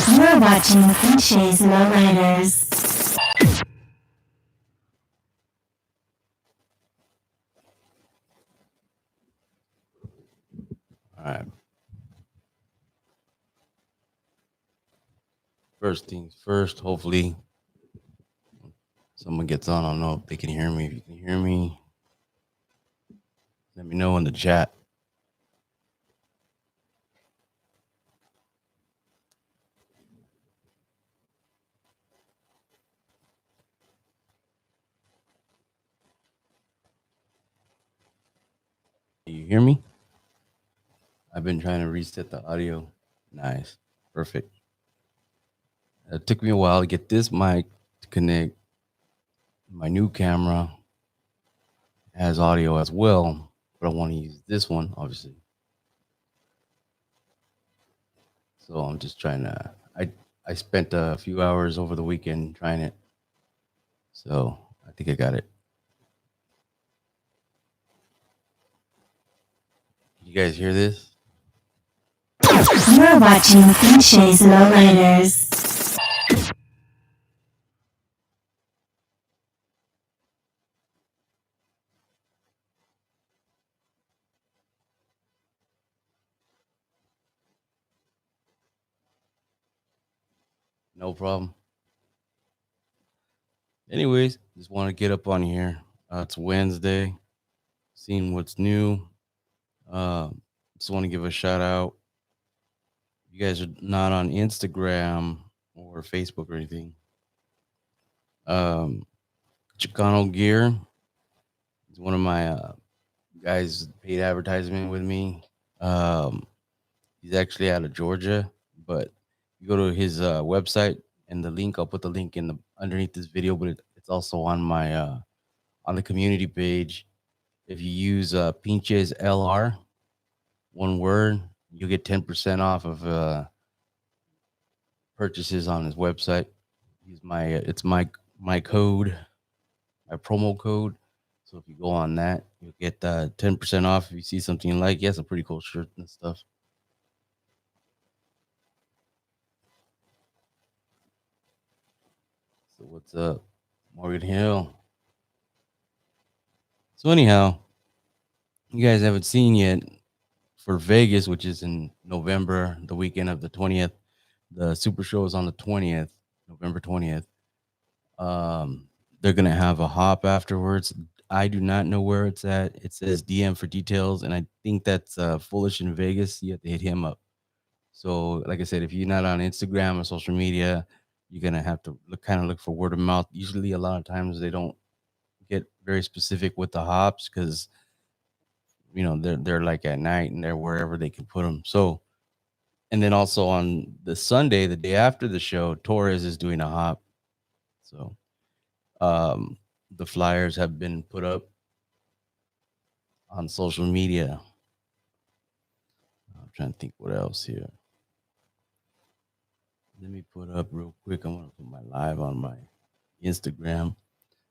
You're watching Clichés Lowriders. All right. First things first, hopefully someone gets on. I don't know if they can hear me. If you can hear me, let me know in the chat. You hear me? I've been trying to reset the audio. Nice. Perfect. It took me a while to get this mic to connect. My new camera has audio as well, but I want to use this one, obviously. So I'm just trying to. I spent a few hours over the weekend trying it. So I think I got it. You guys hear this? You're watching Clichés Lowriders. No problem. Anyways, just want to get up on here. It's Wednesday, seeing what's new. Just want to give a shout out. You guys are not on Instagram or Facebook or anything. Chicano Gear is one of my guys paid advertisement with me. He's actually out of Georgia, but you go to his website and the link. I'll put the link in the underneath this video, but it's also on my on the community page. If you use Pinches LR, one word, you'll get 10% off of purchases on his website. Use it's my code, my promo code. So if you go on that, you'll get 10% off if you see something you like. He has some pretty cool shirts and stuff. So what's up, Morgan Hill? So anyhow, you guys haven't seen yet for Vegas, which is in November, the weekend of the 20th. The Super Show is on the 20th, November 20th. They're gonna have a hop afterwards. I do not know where it's at. It says DM for details, and I think that's Foolish in Vegas. You have to hit him up. So, like I said, if you're not on Instagram or social media, you're gonna have to look for word of mouth. Usually, a lot of times they don't get very specific with the hops because they're like at night and they're wherever they can put them. So, and then also on the Sunday, the day after the show, Torres is doing a hop. So, the flyers have been put up on social media. I'm trying to think what else here. Let me put up real quick. I'm gonna put my live on my Instagram.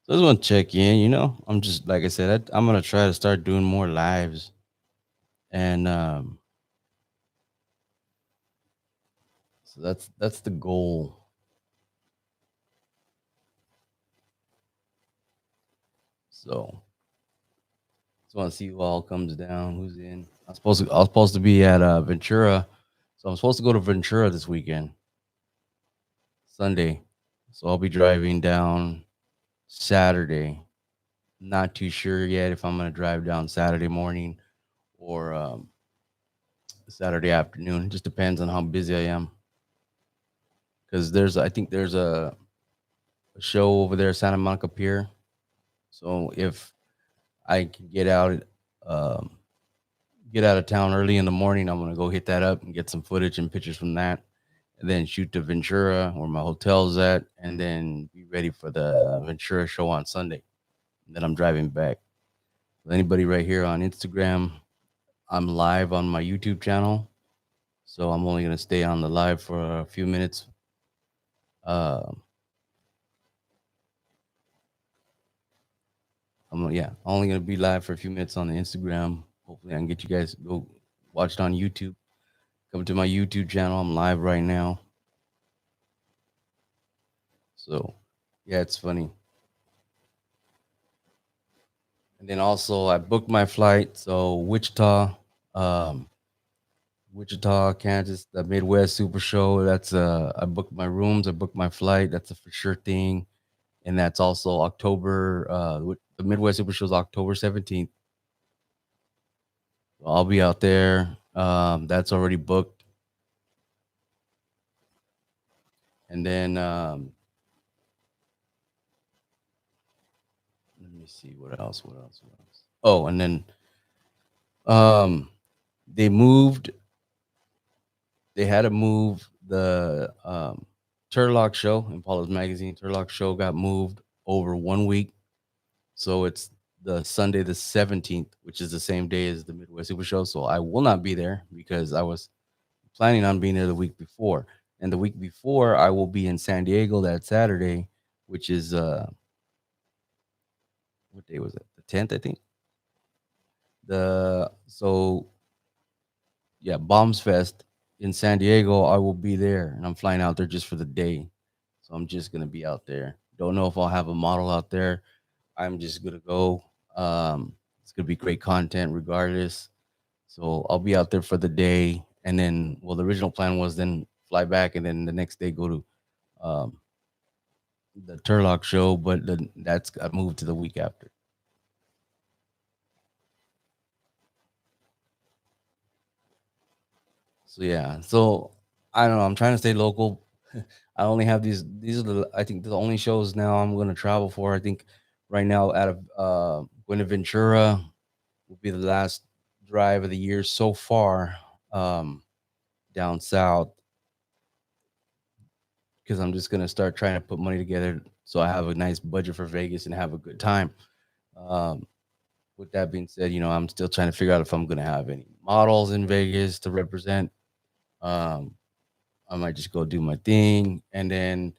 So I just want to check in. I'm just like I said, I'm gonna try to start doing more lives, and so that's the goal. So just want to see who all comes down, who's in. I was supposed to be at Ventura, so I'm supposed to go to Ventura this weekend, Sunday. So I'll be driving down Saturday. Not too sure yet if I'm gonna drive down Saturday morning or Saturday afternoon. It just depends on how busy I am. Because I think there's a show over there, Santa Monica Pier. So if I can um, get out of town early in the morning, I'm gonna go hit that up and get some footage and pictures from that, and then shoot to Ventura where my hotel's at, and then be ready for the Ventura show on Sunday. And then I'm driving back. Anybody right here on Instagram, I'm live on my YouTube channel, so I'm only gonna stay on the live for a few minutes. I'm only gonna be live for a few minutes on the Instagram. Hopefully, I can get you guys to go watch it on YouTube. Come to my YouTube channel. I'm live right now. So yeah, it's funny. And then also I booked my flight. So um, Wichita, Kansas, the Midwest Super Show. That's I booked my rooms, I booked my flight. That's a for sure thing. And that's also October. The Midwest Super Show is October 17th. I'll be out there. That's already booked. And then let me see what else. What else? What else? Oh, and then um, they moved. They had to move the Turlock show in Paula's magazine. Turlock show got moved over 1 week, so it's the Sunday the 17th, which is the same day as the Midwest Super Show. So I will not be there because I was planning on being there the week before. And the week before, I will be in San Diego that Saturday, which is what day was it? The 10th, I think. The so yeah, Bombs Fest in San Diego. I will be there, and I'm flying out there just for the day. So I'm just gonna be out there. Don't know if I'll have a model out there. I'm just gonna go. It's gonna be great content regardless. So I'll be out there for the day, and then well, the original plan was then fly back, and then the next day go to um, the Turlock show, but that's got moved to the week after. So yeah, so I don't know. I'm trying to stay local. I only have these. These are the I think the only shows now I'm going to travel for. I think right now out of going to Ventura will be the last drive of the year so far down south because I'm just going to start trying to put money together so I have a nice budget for Vegas and have a good time. Um, with that being said, I'm still trying to figure out if I'm going to have any models in Vegas to represent. Um, I might just go do my thing, and then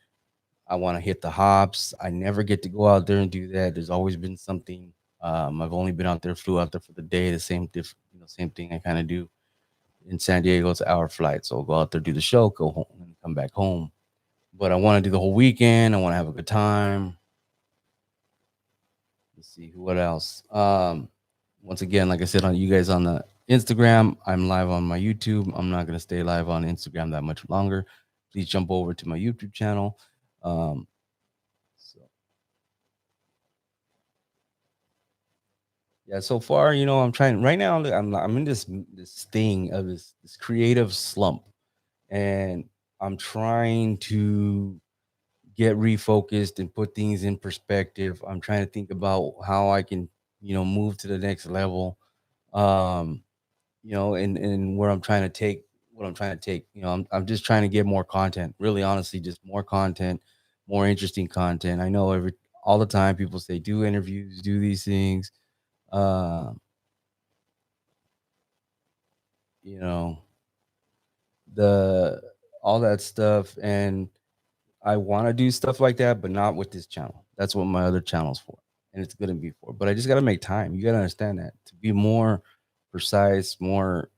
I want to hit the hops. I never get to go out there and do that. There's always been something. I've only been out there, flew out there for the day. The same thing I kind of do in San Diego. It's an hour flight, so I'll go out there, do the show, go home, and come back home. But I want to do the whole weekend. I want to have a good time. Let's see what else. Once again, like I said, on you guys on the Instagram, I'm live on my YouTube. I'm not gonna stay live on Instagram that much longer. Please jump over to my YouTube channel. Um, so yeah, so far, I'm trying right now. I'm in this thing of this creative slump, and I'm trying to get refocused and put things in perspective. I'm trying to think about how I can, move to the next level. Um, and where I'm trying to take what I'm trying to take. I'm just trying to get more content. Really, honestly, just more content, more interesting content. I know all the time people say do interviews, do these things. Uh, you know, the all that stuff, and I want to do stuff like that, but not with this channel. That's what my other channel's for, and it's gonna be for. But I just got to make time. You got to understand that to be more precise, more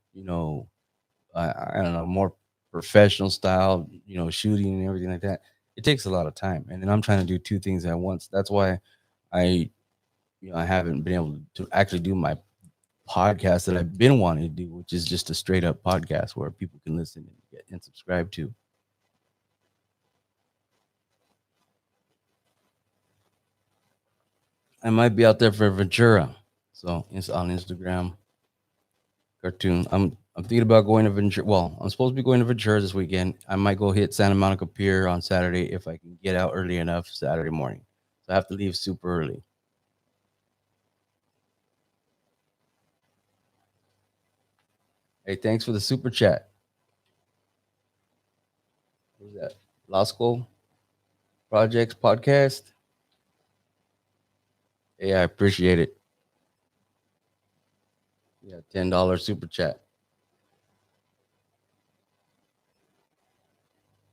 I don't know, more professional style, shooting and everything like that. It takes a lot of time, and then I'm trying to do two things at once. That's why I, I haven't been able to actually do my podcast that I've been wanting to do, which is just a straight up podcast where people can listen and get and subscribe to. I might be out there for Ventura, so it's on Instagram cartoon. I'm thinking about going to Ventura. Well, I'm supposed to be going to Ventura this weekend. I might go hit Santa Monica Pier on Saturday if I can get out early enough Saturday morning. So I have to leave super early. Hey, thanks for the super chat. Who's that? Law School Projects Podcast. Hey, I appreciate it. Yeah, $10 super chat.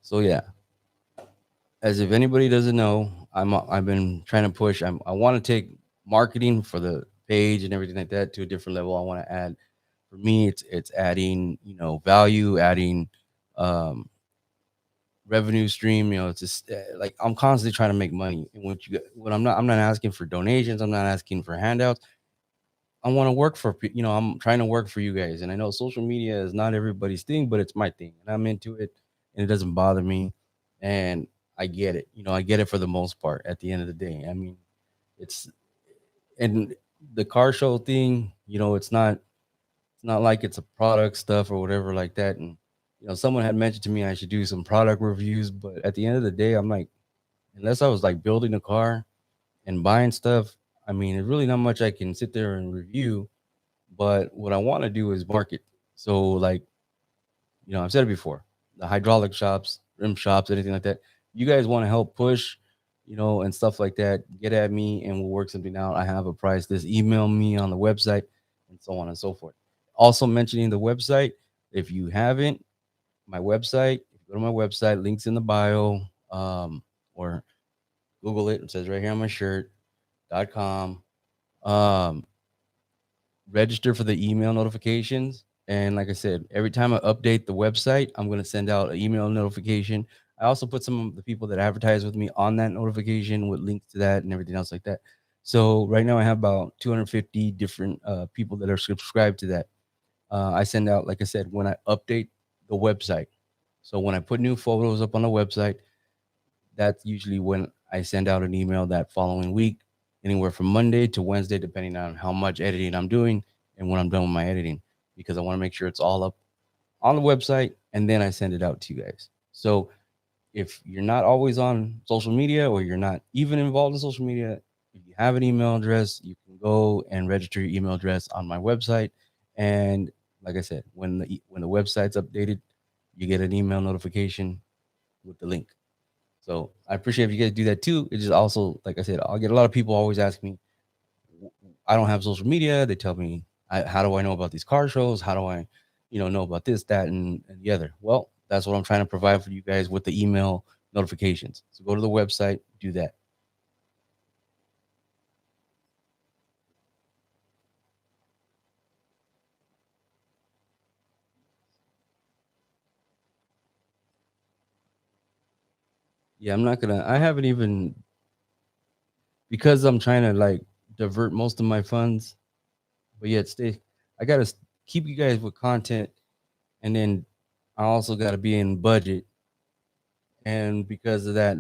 So yeah, as if anybody doesn't know, I've been trying to push. I want to take marketing for the page and everything like that to a different level. I want to add. For me, it's adding value, adding um, revenue stream. It's just like I'm constantly trying to make money. And what I'm not asking for donations. I'm not asking for handouts. I want to work for, I'm trying to work for you guys. And I know social media is not everybody's thing, but it's my thing. And I'm into it and it doesn't bother me. And I get it. I get it for the most part at the end of the day. I mean, it's, and the car show thing, it's not like it's a product stuff or whatever like that. And, someone had mentioned to me I should do some product reviews. But at the end of the day, I'm like, unless I was like building a car and buying stuff, I mean, there's really not much I can sit there and review. But what I want to do is market. So, like, I've said it before, the hydraulic shops, rim shops, anything like that. You guys want to help push, and stuff like that, get at me and we'll work something out. I have a price list, email me on the website, and so on and so forth. Also, mentioning the website, if you haven't, my website, if you go to my website, links in the bio, or Google it. It says right here on my shirt.com. Um, Register for the email notifications. And like I said, every time I update the website, I'm going to send out an email notification. I also put some of the people that advertise with me on that notification with links to that and everything else like that. So right now I have about 250 different people that are subscribed to that. I send out, like I said, when I update the website. So when I put new photos up on the website, that's usually when I send out an email that following week, anywhere from Monday to Wednesday, depending on how much editing I'm doing and when I'm done with my editing, because I want to make sure it's all up on the website and then I send it out to you guys. So if you're not always on social media or you're not even involved in social media, if you have an email address, you can go and register your email address on my website. And like I said, when the website's updated, you get an email notification with the link. So I appreciate if you guys do that too. It's just also, like I said, I'll get a lot of people always ask me, I don't have social media. They tell me, how do I know about these car shows? How do I, know about this, that, and the other? Well, that's what I'm trying to provide for you guys with the email notifications. So go to the website, do that. Yeah, I haven't even, because I'm trying to like divert most of my funds, but yet I got to keep you guys with content. And then I also got to be in budget. And because of that,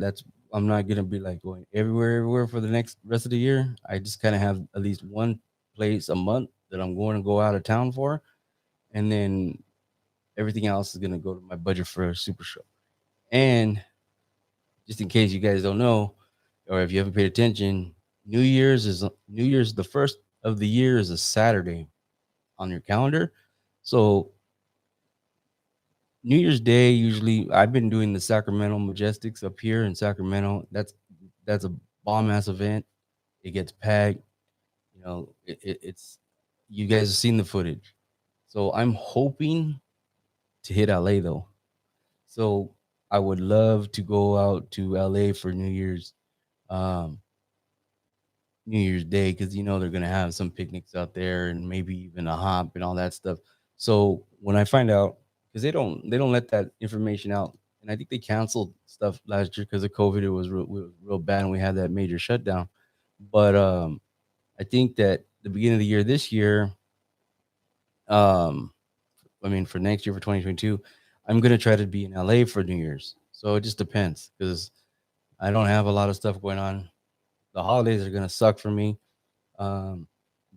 I'm not gonna be like going everywhere for the next rest of the year. I just kind of have at least one place a month that I'm going to go out of town for, and then everything else is gonna go to my budget for a super show. And just in case you guys don't know, or if you haven't paid attention, New Year's, the first of the year is a Saturday on your calendar. So New Year's Day, usually I've been doing the Sacramento Majestics up here in Sacramento. That's a bomb ass event. It gets packed. It's you guys have seen the footage. So I'm hoping to hit LA though. So I would love to go out to LA for um, New Year's Day, because they're gonna have some picnics out there and maybe even a hop and all that stuff. So when I find out, because they don't let that information out, and I think they canceled stuff last year because of COVID. It was real bad, and we had that major shutdown. But I think that the beginning of the year this year, um, I mean for next year for 2022, I'm gonna try to be in LA for New Year's. So it just depends because I don't have a lot of stuff going on. The holidays are gonna suck for me. Um,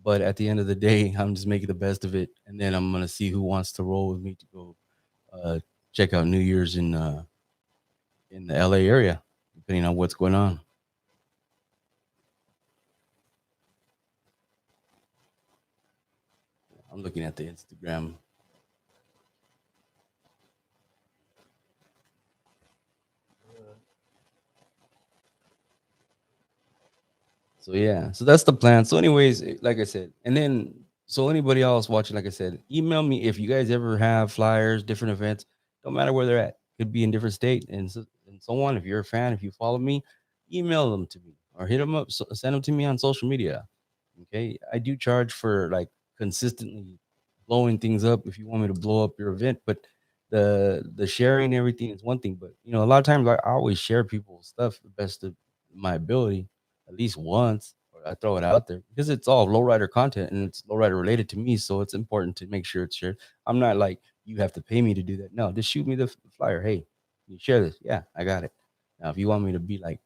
but at the end of the day, I'm just making the best of it, and then I'm gonna see who wants to roll with me to go uh, check out New Year's in the LA area, depending on what's going on. I'm looking at the Instagram. So yeah, so that's the plan. So anyways, like I said, and then so anybody else watching, like I said, email me if you guys ever have flyers, different events. Don't matter where they're at. Could be in different state and so on. If you're a fan, if you follow me, email them to me or hit them up. Send them to me on social media. Okay, I do charge for like consistently blowing things up if you want me to blow up your event, but the sharing and everything is one thing, but a lot of times I always share people's stuff the best of my ability, at least once, or I throw it out there because it's all lowrider content and it's lowrider related to me, so it's important to make sure it's shared. I'm not like you have to pay me to do that. No, just shoot me the flyer. Hey, you share this? Yeah, I got it. Now, if you want me to be like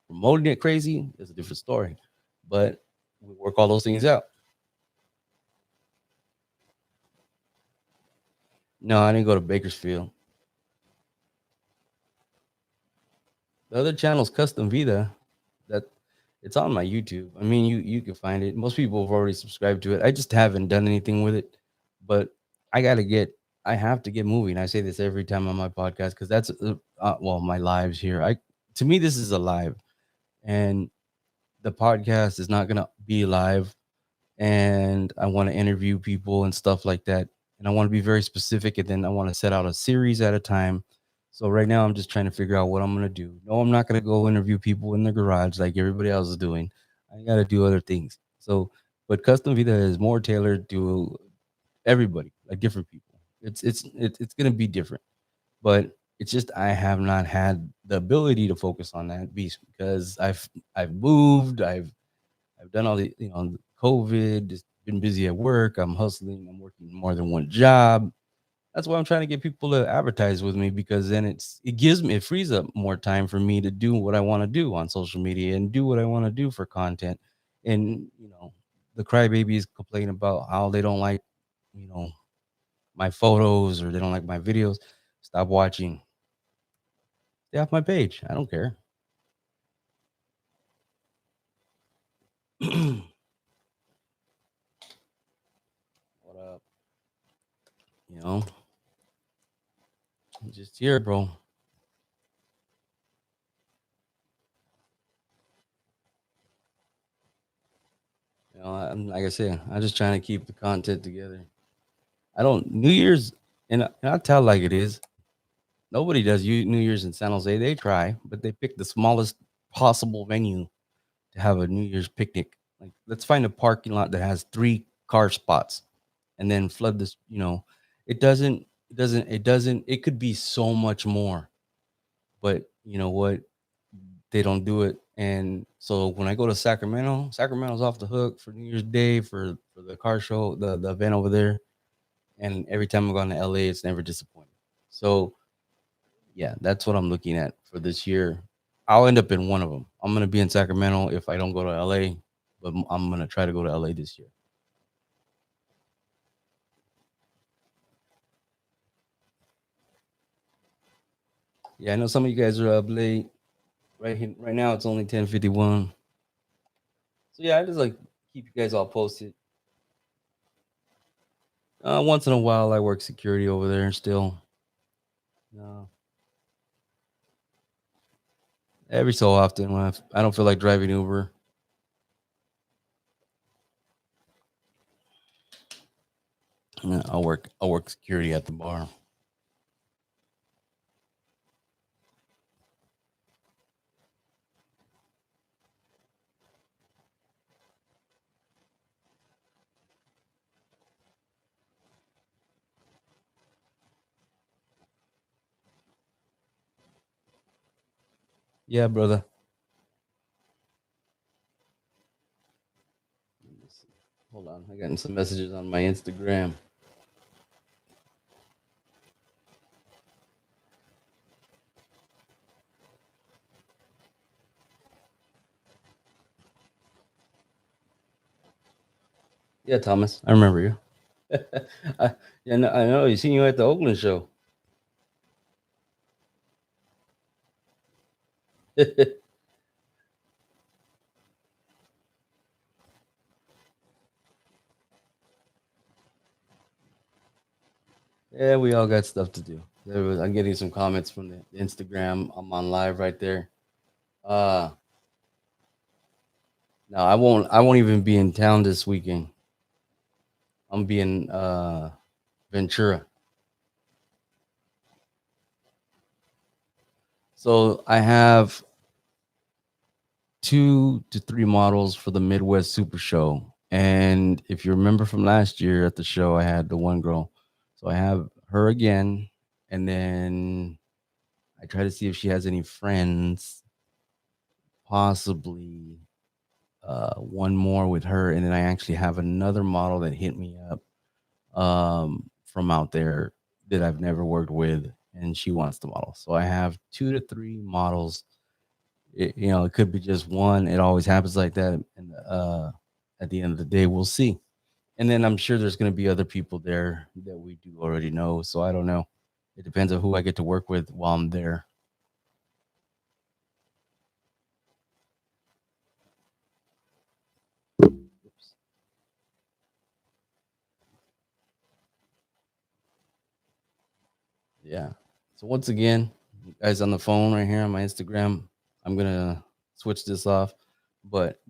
promoting it crazy, it's a different story. But we work all those things out. No, I didn't go to Bakersfield. The other channel's Custom Vida. That it's on my YouTube. I mean, you can find it. Most people have already subscribed to it. I just haven't done anything with it. But I gotta get. I have to get moving. I say this every time on my podcast because that's well, my lives here. To me this is a live, and the podcast is not gonna be live, and I want to interview people and stuff like that. And I want to be very specific, and then I want to set out a series at a time. So right now I'm just trying to figure out what I'm gonna do. No, I'm not gonna go interview people in the garage like everybody else is doing. I gotta do other things. So, but Custom Vida is more tailored to everybody, like different people. It's gonna be different, but it's just I have not had the ability to focus on that beast because I've moved, I've done all the, COVID, just been busy at work. I'm hustling. I'm working more than one job. That's why I'm trying to get people to advertise with me because then it frees up more time for me to do what I want to do on social media and do what I want to do for content. And, the crybabies complain about how they don't like, you know, my photos or they don't like my videos. Stop watching. Stay off my page. I don't care. What up? You know, I'm just here, bro. Like I said, I'm just trying to keep the content together. I don't New Year's, and I tell like it is. Nobody does New Year's in San Jose. They try, but they pick the smallest possible venue to have a New Year's picnic. Like, let's find a parking lot that has 3 car spots, and then flood this. It doesn't. It doesn't. It doesn't. It could be so much more, but you know what? They don't do it. And so when I go to Sacramento, Sacramento's off the hook for New Year's Day for the car show, the event over there. And every time I've gone to LA, it's never disappointing. So yeah, that's what I'm looking at for this year. I'll end up in one of them. I'm gonna be in Sacramento if I don't go to LA, but I'm gonna try to go to LA this year. Yeah, I know some of you guys are up late. Right now it's only 10:51. So yeah, I just like keep you guys all posted. Once in a while, I work security over there still. Uh, every so often when I don't feel like driving Uber, I'll work security at the bar. Yeah, brother. Hold on, I got some messages on my Instagram. Yeah, Thomas, I remember you. I know. You seen you at the Oakland show. Yeah, we all got stuff to do. I'm getting some comments from the Instagram. I'm on live right there. Uh no, I won't. I won't even be in town this weekend. I'm being Ventura. So I have 2 to 3 models for the Midwest Super Show. And if you remember from last year at the show, I had the one girl. So I have her again. And then I try to see if she has any friends, possibly one more with her. And then I actually have another model that hit me up from out there that I've never worked with, and she wants the model. So I have 2 to 3 models. It could be just one. It always happens like that. And at the end of the day, we'll see. And then I'm sure there's going to be other people there that we do already know. So I don't know. It depends on who I get to work with while I'm there. Oops. Yeah. So once again, you guys on the phone right here on my Instagram, I'm gonna switch this off, but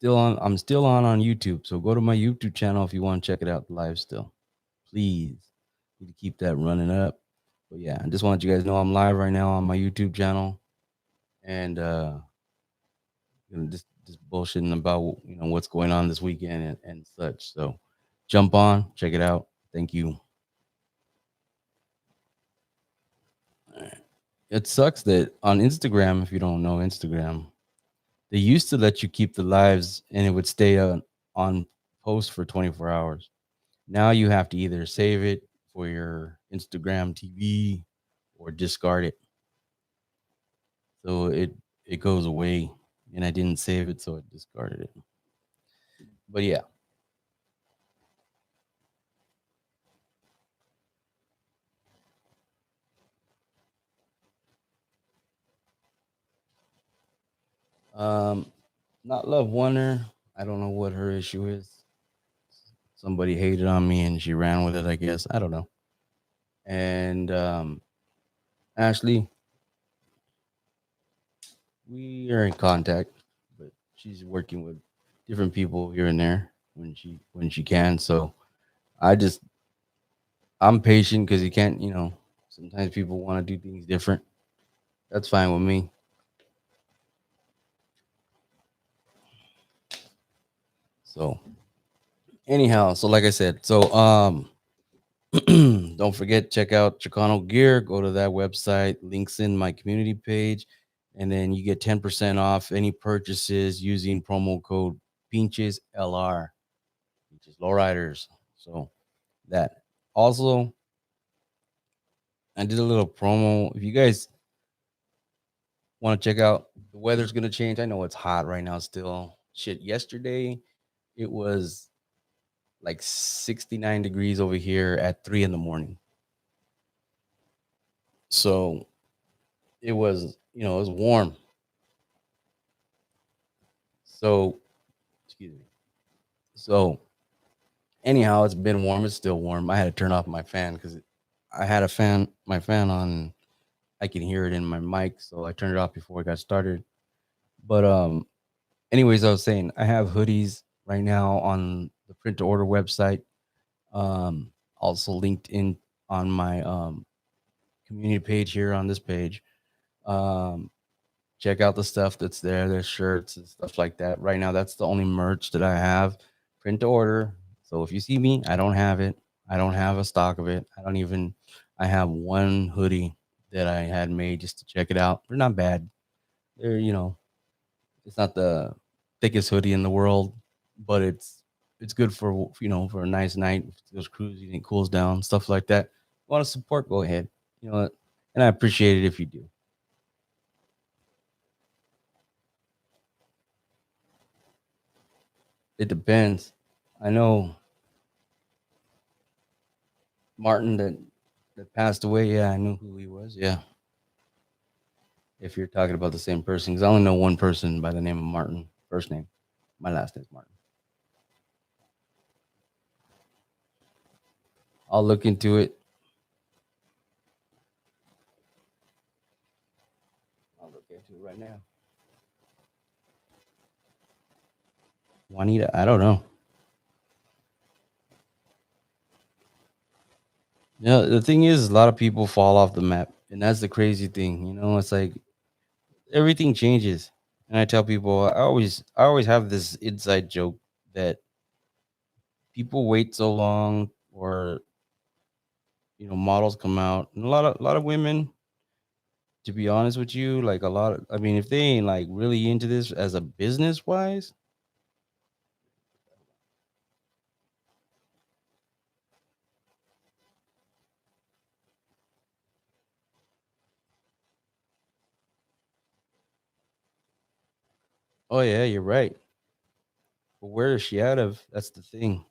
I'm still on YouTube. So go to my YouTube channel if you want to check it out live still. Please. Need to keep that running up. But yeah, I just want you guys to know I'm live right now on my YouTube channel, and just bullshitting about what's going on this weekend and such. So jump on, check it out. Thank you. It sucks that on Instagram, if you don't know Instagram, they used to let you keep the lives and it would stay on post for 24 hours. Now you have to either save it for your Instagram TV or discard it. So it goes away, and I didn't save it, so I discarded it. But yeah, um, not Love Wonder. I don't know what her issue is. Somebody hated on me and she ran with it, I guess. I don't know. And Ashley, we are in contact, but she's working with different people here and there when she can. So I just I'm patient because you can't, sometimes people want to do things different. That's fine with me. So anyhow, so like I said, so don't forget, check out Chicano Gear. Go to that website. Links in my community page. And then you get 10% off any purchases using promo code Pinches LR, which is Lowriders. So that. Also, I did a little promo. If you guys want to check out, the weather's going to change. I know it's hot right now still. Shit, yesterday it was like 69 degrees over here at 3 in the morning. So it was warm. So, excuse me. So, anyhow, it's been warm. It's still warm. I had to turn off my fan because I had my fan on. I can hear it in my mic, so I turned it off before I got started. But anyways, I was saying I have hoodies right now on the print to order website. Also linked in on my community page here on this page. Um, check out the stuff that's there. There's shirts and stuff like that. Right now, that's the only merch that I have. Print to order. So if you see me, I don't have it. I don't have a stock of it. I have one hoodie that I had made just to check it out. They're not bad. They're, it's not the thickest hoodie in the world, but it's good for, for a nice night. If it goes cruising, it cools down, stuff like that. You want to support, go ahead. You know what? And I appreciate it if you do. It depends. I know Martin that passed away. Yeah, I knew who he was. Yeah, if you're talking about the same person, because I only know one person by the name of Martin. First name, my last name's Martin. I'll look into it. I'll look into it right now. Juanita, I don't know. The thing is, a lot of people fall off the map, and that's the crazy thing. It's like everything changes. And I tell people, I always have this inside joke that people wait so long, or models come out, and a lot of women, to be honest with you, like a lot of, I mean, if they ain't like really into this as a business wise, oh yeah, you're right. But where is she out of? That's the thing.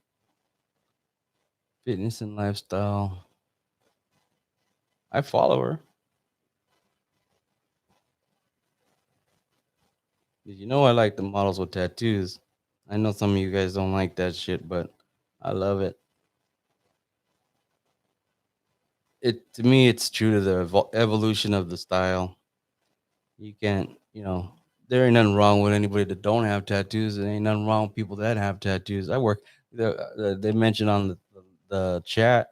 Fitness and lifestyle. I follow her. I like the models with tattoos. I know some of you guys don't like that shit, but I love it. It to me, it's true to the evolution of the style. You can't, there ain't nothing wrong with anybody that don't have tattoos. There ain't nothing wrong with people that have tattoos. I work. They mentioned on the chat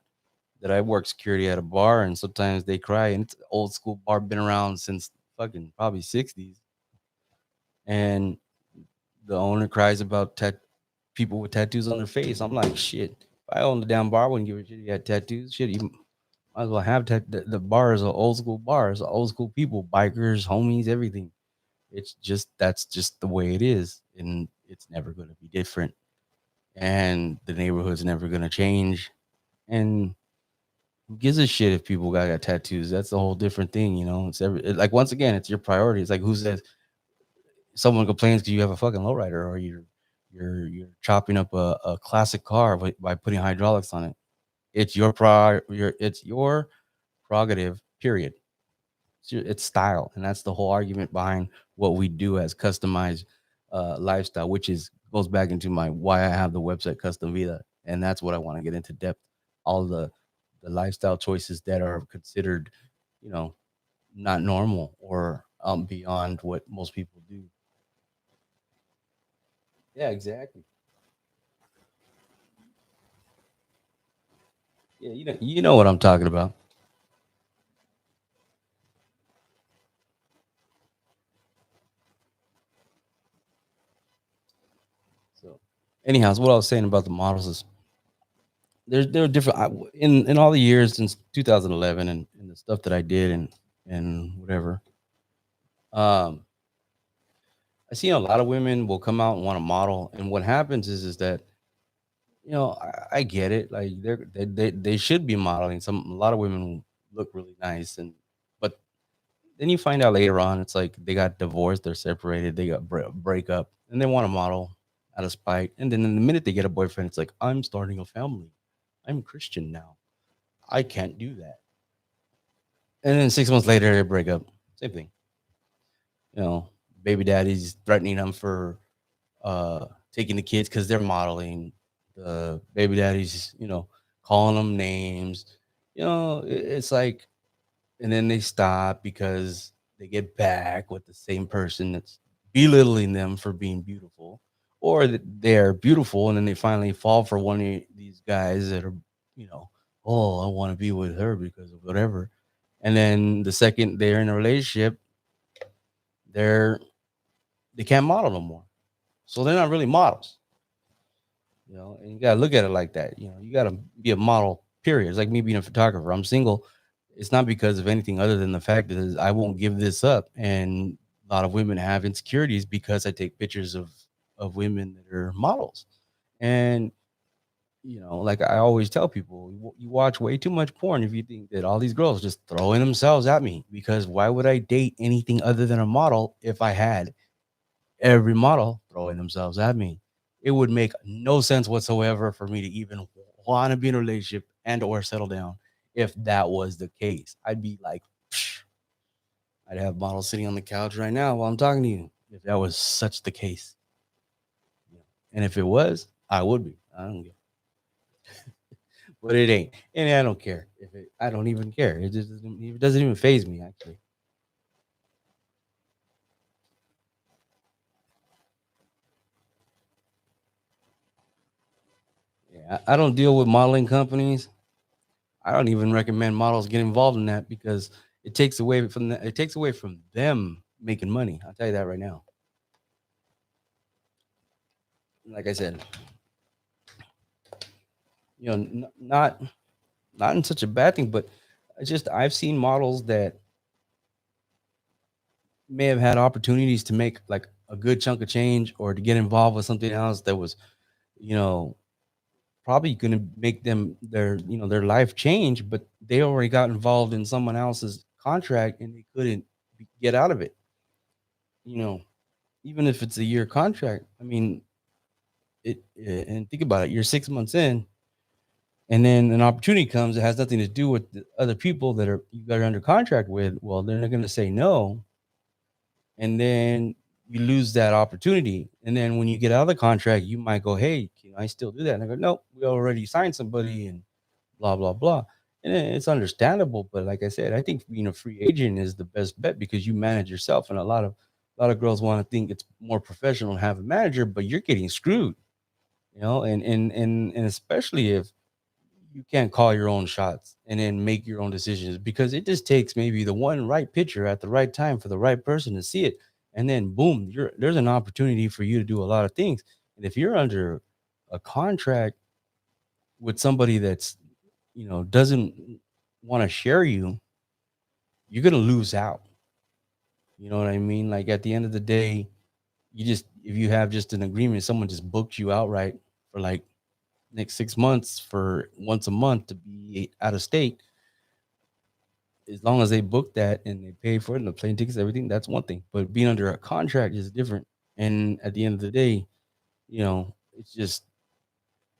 that I work security at a bar, and sometimes they cry. And it's an old school bar, been around since fucking probably '60s, and the owner cries about people with tattoos on their face. I'm like, shit. If I owned the damn bar, I wouldn't give a shit. You had tattoos, shit. You might as well have the bar is an old school bar. It's old school people, bikers, homies, everything. It's just that's just the way it is, and it's never going to be different. And the neighborhood's never going to change. And who gives a shit if people got tattoos? That's a whole different thing, like once again, it's your priority. It's like who says someone complains because you have a fucking lowrider or you're chopping up a classic car by putting hydraulics on it. It's your prerogative. Period. It's style, and that's the whole argument behind what we do as customized lifestyle, which is goes back into my why I have the website Custom Vida, and that's what I want to get into depth. All the lifestyle choices that are considered, you know, not normal or beyond what most people do. Yeah, exactly. Yeah, you know what I'm talking about. So, anyhow, so what I was saying about the models is there are different in all the years since 2011 and the stuff that I did and whatever. Um, I see a lot of women will come out and want to model, and what happens is that I get it. Like they should be modeling. A lot of women look really nice, but then you find out later on, it's like they got divorced, they're separated, they got break up, and they want to model out of spite. And then in the minute they get a boyfriend, it's like I'm starting a family. I'm Christian now. I can't do that. And then 6 months later, they break up. Same thing. You know, baby daddy's threatening them for taking the kids because they're modeling. The baby daddy's, calling them names. It's like, and then they stop because they get back with the same person that's belittling them for being beautiful, or that they're beautiful, and then they finally fall for one of these guys that are, you know, oh, I want to be with her because of whatever. And then the second they're in a relationship, they're they can't model no more, so they're not really models. And you gotta look at it like that. You gotta be a model. Period. It's like me being a photographer. I'm single. It's not because of anything other than the fact that I won't give this up. And a lot of women have insecurities because I take pictures of women that are models. And like I always tell people, you watch way too much porn if you think that all these girls just throwing themselves at me. Because why would I date anything other than a model if I had every model throwing themselves at me? It would make no sense whatsoever for me to even want to be in a relationship and or settle down if that was the case. I'd be like, psh, I'd have models sitting on the couch right now while I'm talking to you if that was such the case. And if it was, I would be. I don't get, but it ain't, and I don't care if it. I don't even care. It doesn't even phase me actually. Yeah, I don't deal with modeling companies. I don't even recommend models get involved in that because it takes away from them making money. I'll tell you that right now. Like I said, not. not in such a bad thing, but it's just I've seen models that may have had opportunities to make like a good chunk of change or to get involved with something else that was, you know, probably going to make them their life change, but they already got involved in someone else's contract and they couldn't get out of it. You know, even if it's a year contract, I mean, and think about it, you're 6 months in, and then an opportunity comes that has nothing to do with the other people that are you got under contract with. Well, they're not going to say no, and then you lose that opportunity. And then when you get out of the contract, you might go, "Hey, can I still do that?" And I go, "Nope, we already signed somebody," and blah blah blah. And it's understandable, but like I said, I think being a free agent is the best bet because you manage yourself. And a lot of girls want to think it's more professional to have a manager, but you're getting screwed, and especially if you can't call your own shots and then make your own decisions because it just takes maybe the one right pitcher at the right time for the right person to see it, and then boom, there's an opportunity for you to do a lot of things. And if you're under a contract with somebody that's doesn't want to share you, you're gonna lose out. You know what I mean? Like at the end of the day, if you have just an agreement, someone just booked you outright for like next 6 months for once a month to be out of state. As long as they book that and they pay for it and the plane tickets, everything, that's one thing. But being under a contract is different. And at the end of the day, it's just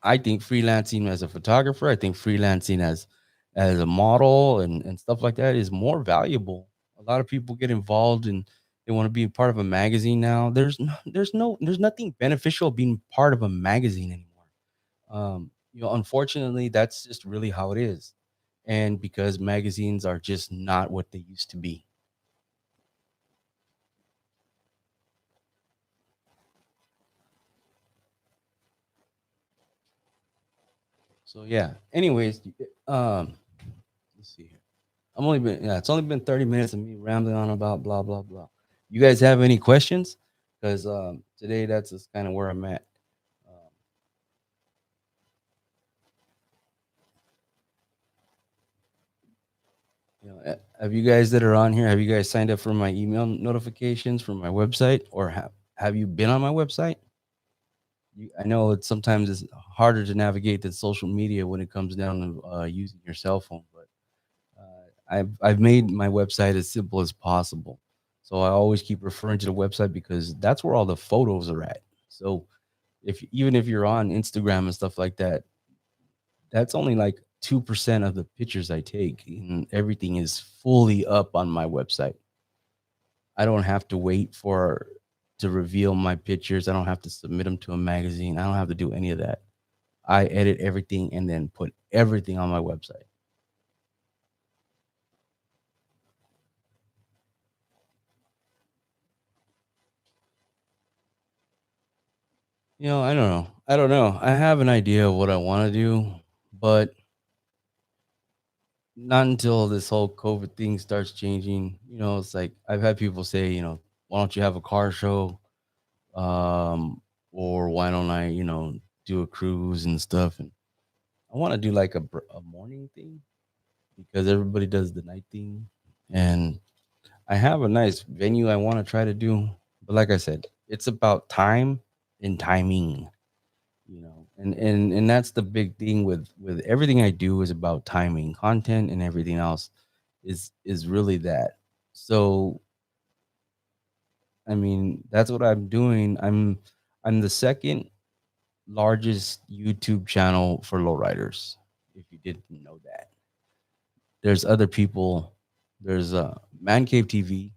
I think freelancing as a photographer, I think freelancing as a model and stuff like that is more valuable. A lot of people get involved and they want to be a part of a magazine now. There's nothing beneficial being part of a magazine anymore. Unfortunately, that's just really how it is. And because magazines are just not what they used to be. So yeah. Anyways, let's see here. It's only been 30 minutes of me rambling on about blah blah blah. You guys have any questions? Because today that's just kind of where I'm at. Um, have you guys that are on here? Have you guys signed up for my email notifications from my website, or have you been on my website? I know sometimes it's harder to navigate than social media when it comes down to using your cell phone, but I've made my website as simple as possible. So I always keep referring to the website because that's where all the photos are at. So if you're on Instagram and stuff like that, that's only like 2% of the pictures I take, and everything is fully up on my website. I don't have to wait for to reveal my pictures. I don't have to submit them to a magazine. I don't have to do any of that. I edit everything and then put everything on my website. I don't know. I don't know. I have an idea of what I want to do, but not until this whole COVID thing starts changing. It's like I've had people say, why don't you have a car show? Or why don't I, do a cruise and stuff? And I want to do like a morning thing because everybody does the night thing. And I have a nice venue I want to try to do. But like I said, it's about time and timing. And that's the big thing with everything I do is about timing. Content and everything else is really that. So I mean, that's what I'm doing. I'm the second largest YouTube channel for lowriders. If you didn't know that, there's other people. There's Man Cave TV.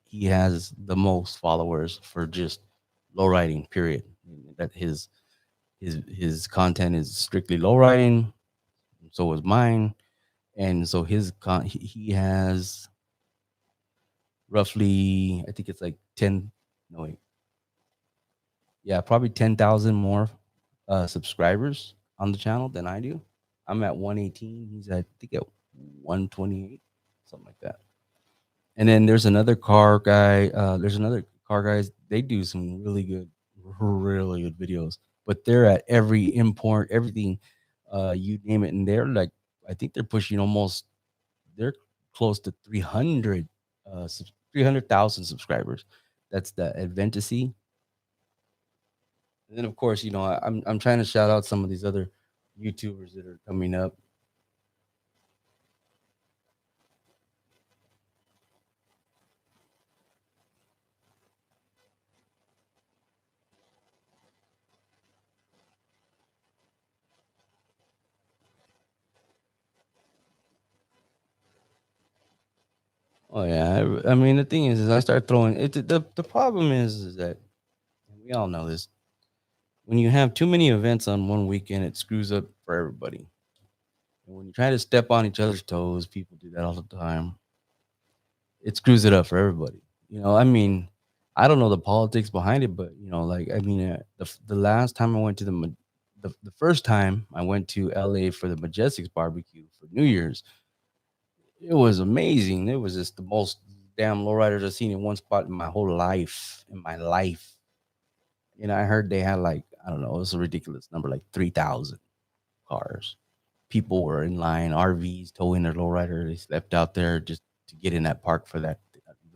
He has the most followers for just lowriding. Period. That his content is strictly lowriding. So is mine, and so he has roughly, I think it's like 10. No wait, yeah, probably 10,000 more subscribers on the channel than I do. I'm at 118. He's at, I think, at 128, something like that. And then there's another car guys. They do some really good videos. But they're at every import, everything, you name it, and they're like I think they're pushing almost, they're close to 300, 300,000 subscribers. That's the Adventacy. And then of course, I'm trying to shout out some of these other YouTubers that are coming up. Oh yeah, I mean the thing is I start throwing it. The problem is that, and we all know this. When you have too many events on one weekend, it screws up for everybody. And when you try to step on each other's toes, people do that all the time. It screws it up for everybody. I mean, I don't know the politics behind it, but like I mean, the last time I went to the first time I went to LA for the Majestics barbecue for New Year's, it was amazing. It was just the most damn lowriders I've seen in one spot in my whole life. In my life, I heard they had like, I don't know, it was a ridiculous number, like 3,000 cars. People were in line, RVs towing their lowrider. They slept out there just to get in that park for that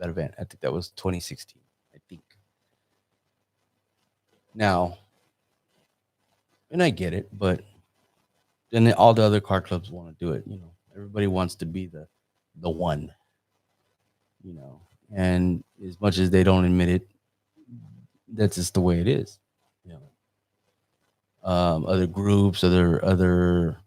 event. I think that was 2016. I think. Now, and I get it, but then all the other car clubs want to do it. Everybody wants to be the one. You know, and as much as they don't admit it, that's just the way it is. You know, other groups, other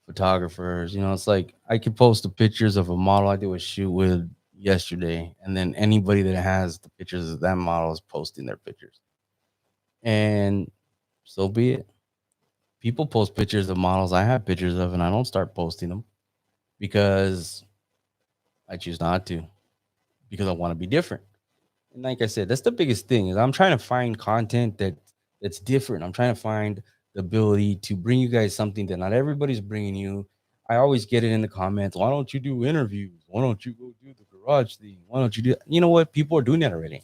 photographers. It's like I could post the pictures of a model I did a shoot with yesterday, and then anybody that has the pictures of that model is posting their pictures, and so be it. People post pictures of models I have pictures of, and I don't start posting them because I choose not to, because I want to be different. And like I said, that's the biggest thing is I'm trying to find content that's different. I'm trying to find the ability to bring you guys something that not everybody's bringing you. I always get it in the comments. Why don't you do interviews? Why don't you go do the garage thing? Why don't you do? You know what? People are doing that already,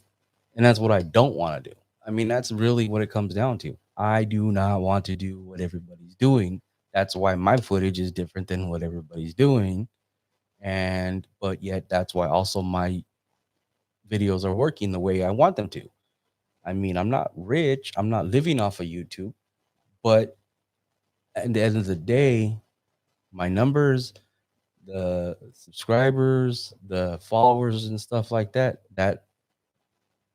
and that's what I don't want to do. I mean, that's really what it comes down to. I do not want to do what everybody's doing. That's why my footage is different than what everybody's doing, and but yet that's why also my videos are working the way I want them to. I mean, I'm not rich, I'm not living off of YouTube, but at the end of the day, my numbers, the subscribers, the followers and stuff like that,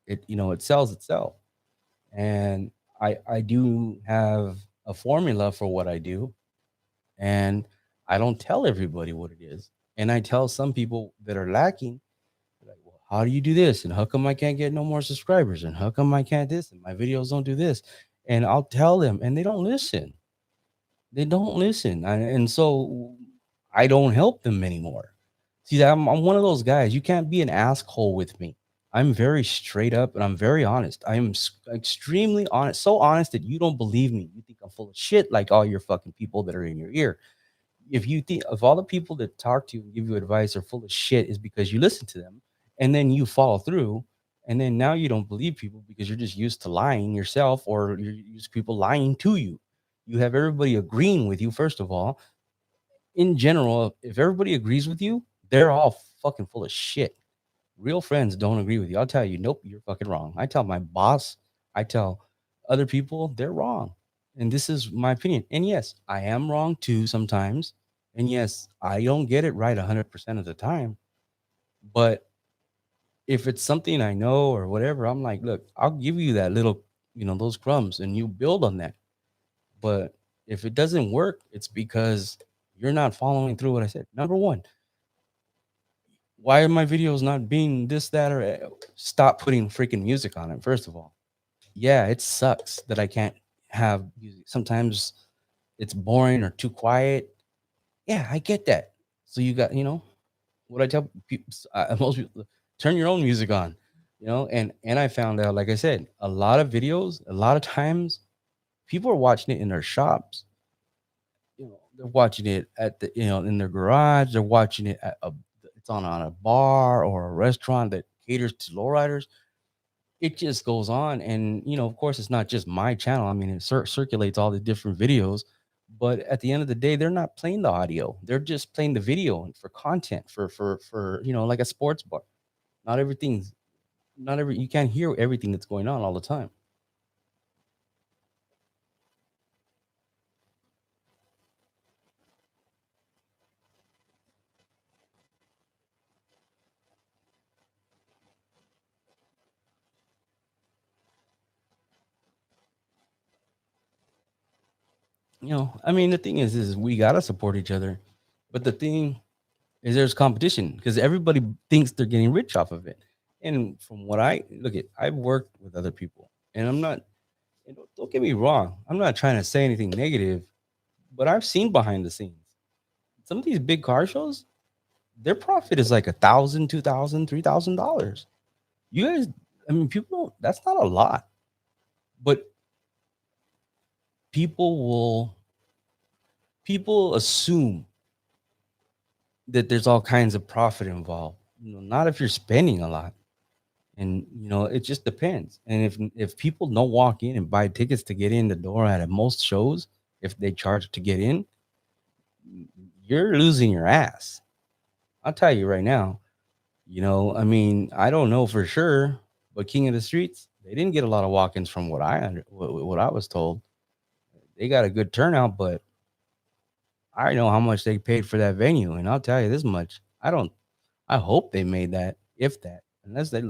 it sells itself. And I do have a formula for what I do, and I don't tell everybody what it is. And I tell some people that are lacking, like, well, how do you do this? And how come I can't get no more subscribers? And how come I can't this? And my videos don't do this? And I'll tell them, and they don't listen. They don't listen. And so I don't help them anymore. See, I'm one of those guys. You can't be an asshole with me. I'm very straight up and I'm very honest. I am extremely honest, so honest that you don't believe me. You think I'm full of shit like all your fucking people that are in your ear. If you think of all the people that talk to you and give you advice are full of shit, is because you listen to them and then you follow through, and then now you don't believe people because you're just used to lying yourself, or you're used to people lying to you. You have everybody agreeing with you. First of all, in general, if everybody agrees with you, they're all fucking full of shit. Real friends don't agree with you. I'll tell you, nope, you're fucking wrong. I tell my boss, I tell other people, they're wrong. And this is my opinion. And yes, I am wrong too sometimes. And yes, I don't get it right 100% of the time. But if it's something I know or whatever, I'm like, look, I'll give you that little, those crumbs and you build on that. But if it doesn't work, it's because you're not following through what I said. Number one, why are my videos not being this, that, or stop putting freaking music on it? First of all, yeah, it sucks that I can't have music. Sometimes it's boring or too quiet. Yeah, I get that. So you got, what I tell people, most people, turn your own music on, and I found out, like I said, a lot of videos, a lot of times people are watching it in their shops. They're watching it at in their garage. They're watching it it's on a bar or a restaurant that caters to lowriders. It just goes on, and of course, it's not just my channel. I mean, it circulates all the different videos, But at the end of the day, they're not playing the audio. They're just playing the video for content for like a sports bar. Not everything's not every you can't hear everything that's going on all the time. I mean, the thing is we gotta support each other. But the thing is there's competition because everybody thinks they're getting rich off of it. And from what I look at, I've worked with other people, and I'm not. And don't get me wrong, I'm not trying to say anything negative, but I've seen behind the scenes. Some of these big car shows, their profit is like $1,000, $2,000, $3,000. You guys, I mean, people don't. That's not a lot, but people will. People assume that there's all kinds of profit involved. Not if you're spending a lot. And it just depends. And if people don't walk in and buy tickets to get in the door at most shows, if they charge to get in, you're losing your ass. I'll tell you right now. I mean, I don't know for sure, but King of the Streets, they didn't get a lot of walk-ins from what I was told. They got a good turnout, but I know how much they paid for that venue, and I'll tell you this much: I hope they made that, if that, unless they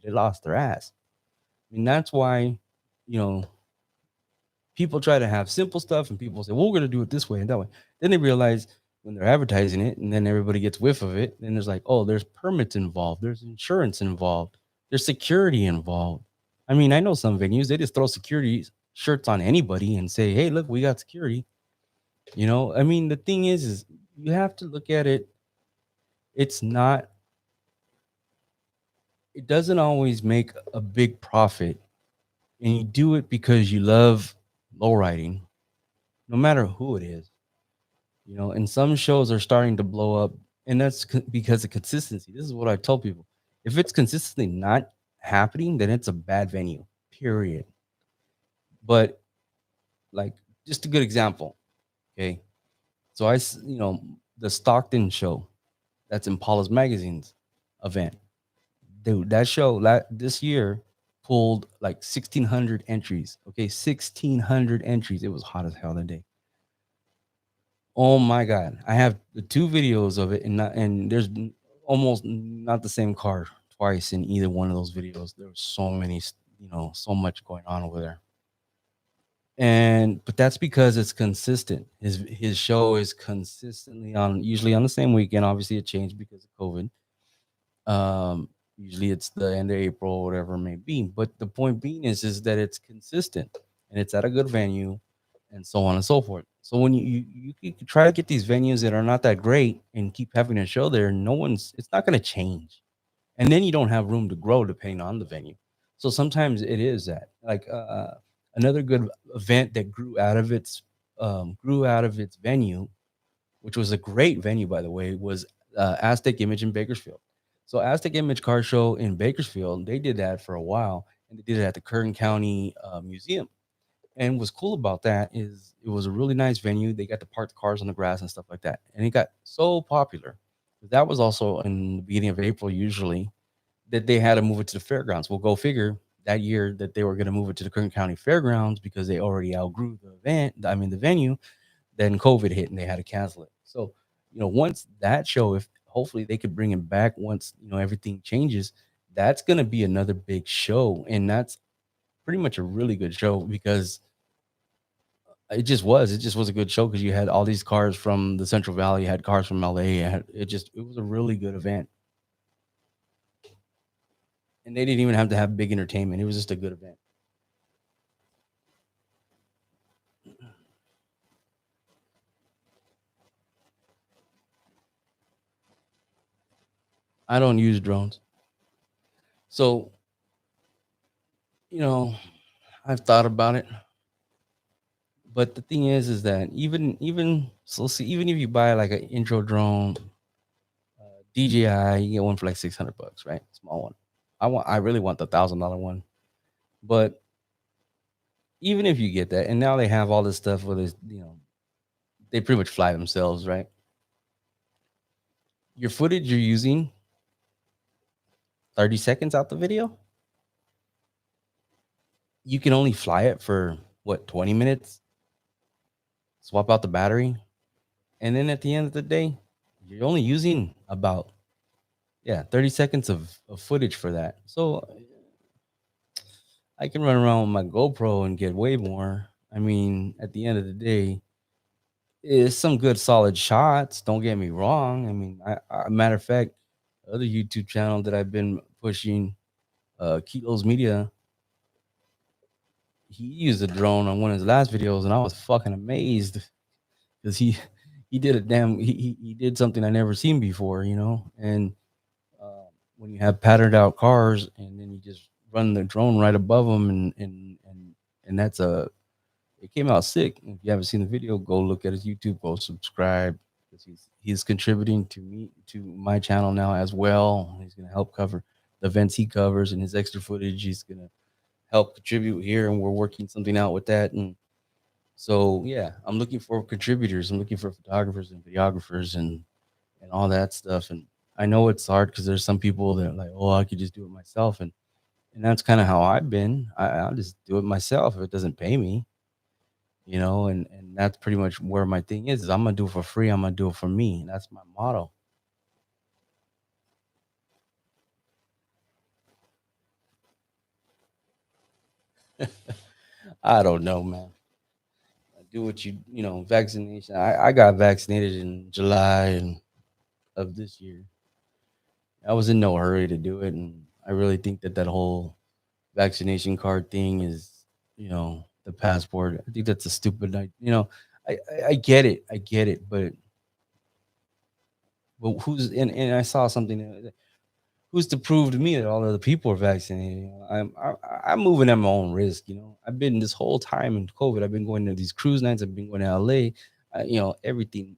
lost their ass. I mean, that's why, you know, people try to have simple stuff and people say, well, we're going to do it this way and that way. Then they realize when they're advertising it and then everybody gets whiff of it, then there's like, oh, there's permits involved, there's insurance involved, there's security involved. I mean, I know some venues, they just throw security shirts on anybody and say, hey, look, we got security. I mean, the thing is you have to look at it. It's not, it doesn't always make a big profit, and you do it because you love lowriding, no matter who it is. And some shows are starting to blow up, and that's because of consistency. This is what I tell people: if it's consistently not happening, then it's a bad venue. Period. But like, just a good example. Okay, so the Stockton show, that's Impala's Magazine's event. Dude, that show this year pulled like 1,600 entries. Okay, 1,600 entries. It was hot as hell that day. Oh my god, I have the two videos of it, and there's almost not the same car twice in either one of those videos. There was so many, so much going on over there. But that's because it's consistent. His show is consistently on, usually on the same weekend. Obviously, it changed because of COVID. Usually it's the end of April, whatever it may be. But the point being is that it's consistent and it's at a good venue, and so on and so forth. So when you can try to get these venues that are not that great and keep having a show there, it's not going to change. And then you don't have room to grow depending on the venue. So sometimes it is that, like, another good event that grew out of its venue, which was a great venue, by the way, was Aztec Image in Bakersfield. So Aztec Image Car Show in Bakersfield, they did that for a while, and they did it at the Kern County Museum. And what's cool about that is it was a really nice venue. They got to park the cars on the grass and stuff like that, and it got so popular. That was also in the beginning of April, usually, that they had to move it to the fairgrounds. Well, go figure, that year that they were going to move it to the Kern County Fairgrounds because they already outgrew the venue. Then COVID hit and they had to cancel it. So, once that show, if hopefully they could bring it back once, everything changes, that's going to be another big show. And that's pretty much a really good show because it just was a good show because you had all these cars from the Central Valley, you had cars from LA. It was a really good event. And they didn't even have to have big entertainment. It was just a good event. I don't use drones. So, you know, I've thought about it. But the thing is that even if you buy like an intro drone, DJI, you get one for like $600, right? Small one. I really want the $1,000 one. But even if you get that, and now they have all this stuff with this, they pretty much fly themselves, right? Your footage you're using 30 seconds out the video, you can only fly it for what, 20 minutes, swap out the battery, and then at the end of the day, you're only using about 30 seconds of footage for that. So I can run around with my GoPro and get way more. I mean, at the end of the day, it's some good solid shots. Don't get me wrong. I mean, matter of fact, other YouTube channel that I've been pushing, Kilo's Media, he used a drone on one of his last videos, and I was fucking amazed because he did a damn he did something I never seen before, you know. And when you have patterned out cars, and then you just run the drone right above them, and that's a it came out sick. If you haven't seen the video, go look at his YouTube, go subscribe, because he's contributing to my channel now as well. He's gonna help cover the events he covers and his extra footage. He's gonna help contribute here, and we're working something out with that. And so yeah, I'm looking for contributors. I'm looking for photographers and videographers and all that stuff. And I know it's hard because there's some people that are like, oh, I could just do it myself. And that's kind of how I've been. I'll just do it myself if it doesn't pay me, you know. And that's pretty much where my thing is I'm gonna do it for free. I'm gonna do it for me. That's my motto. I don't know, man. Do what you know, vaccination. I got vaccinated in July of this year. I was in no hurry to do it, and I really think that whole vaccination card thing is, you know, the passport. I think that's a stupid, you know, I get it, but who's and I saw something. Who's to prove to me that all other people are vaccinated? You know, I'm moving at my own risk. You know, I've been this whole time in COVID. I've been going to these cruise nights. I've been going to LA. You know, everything.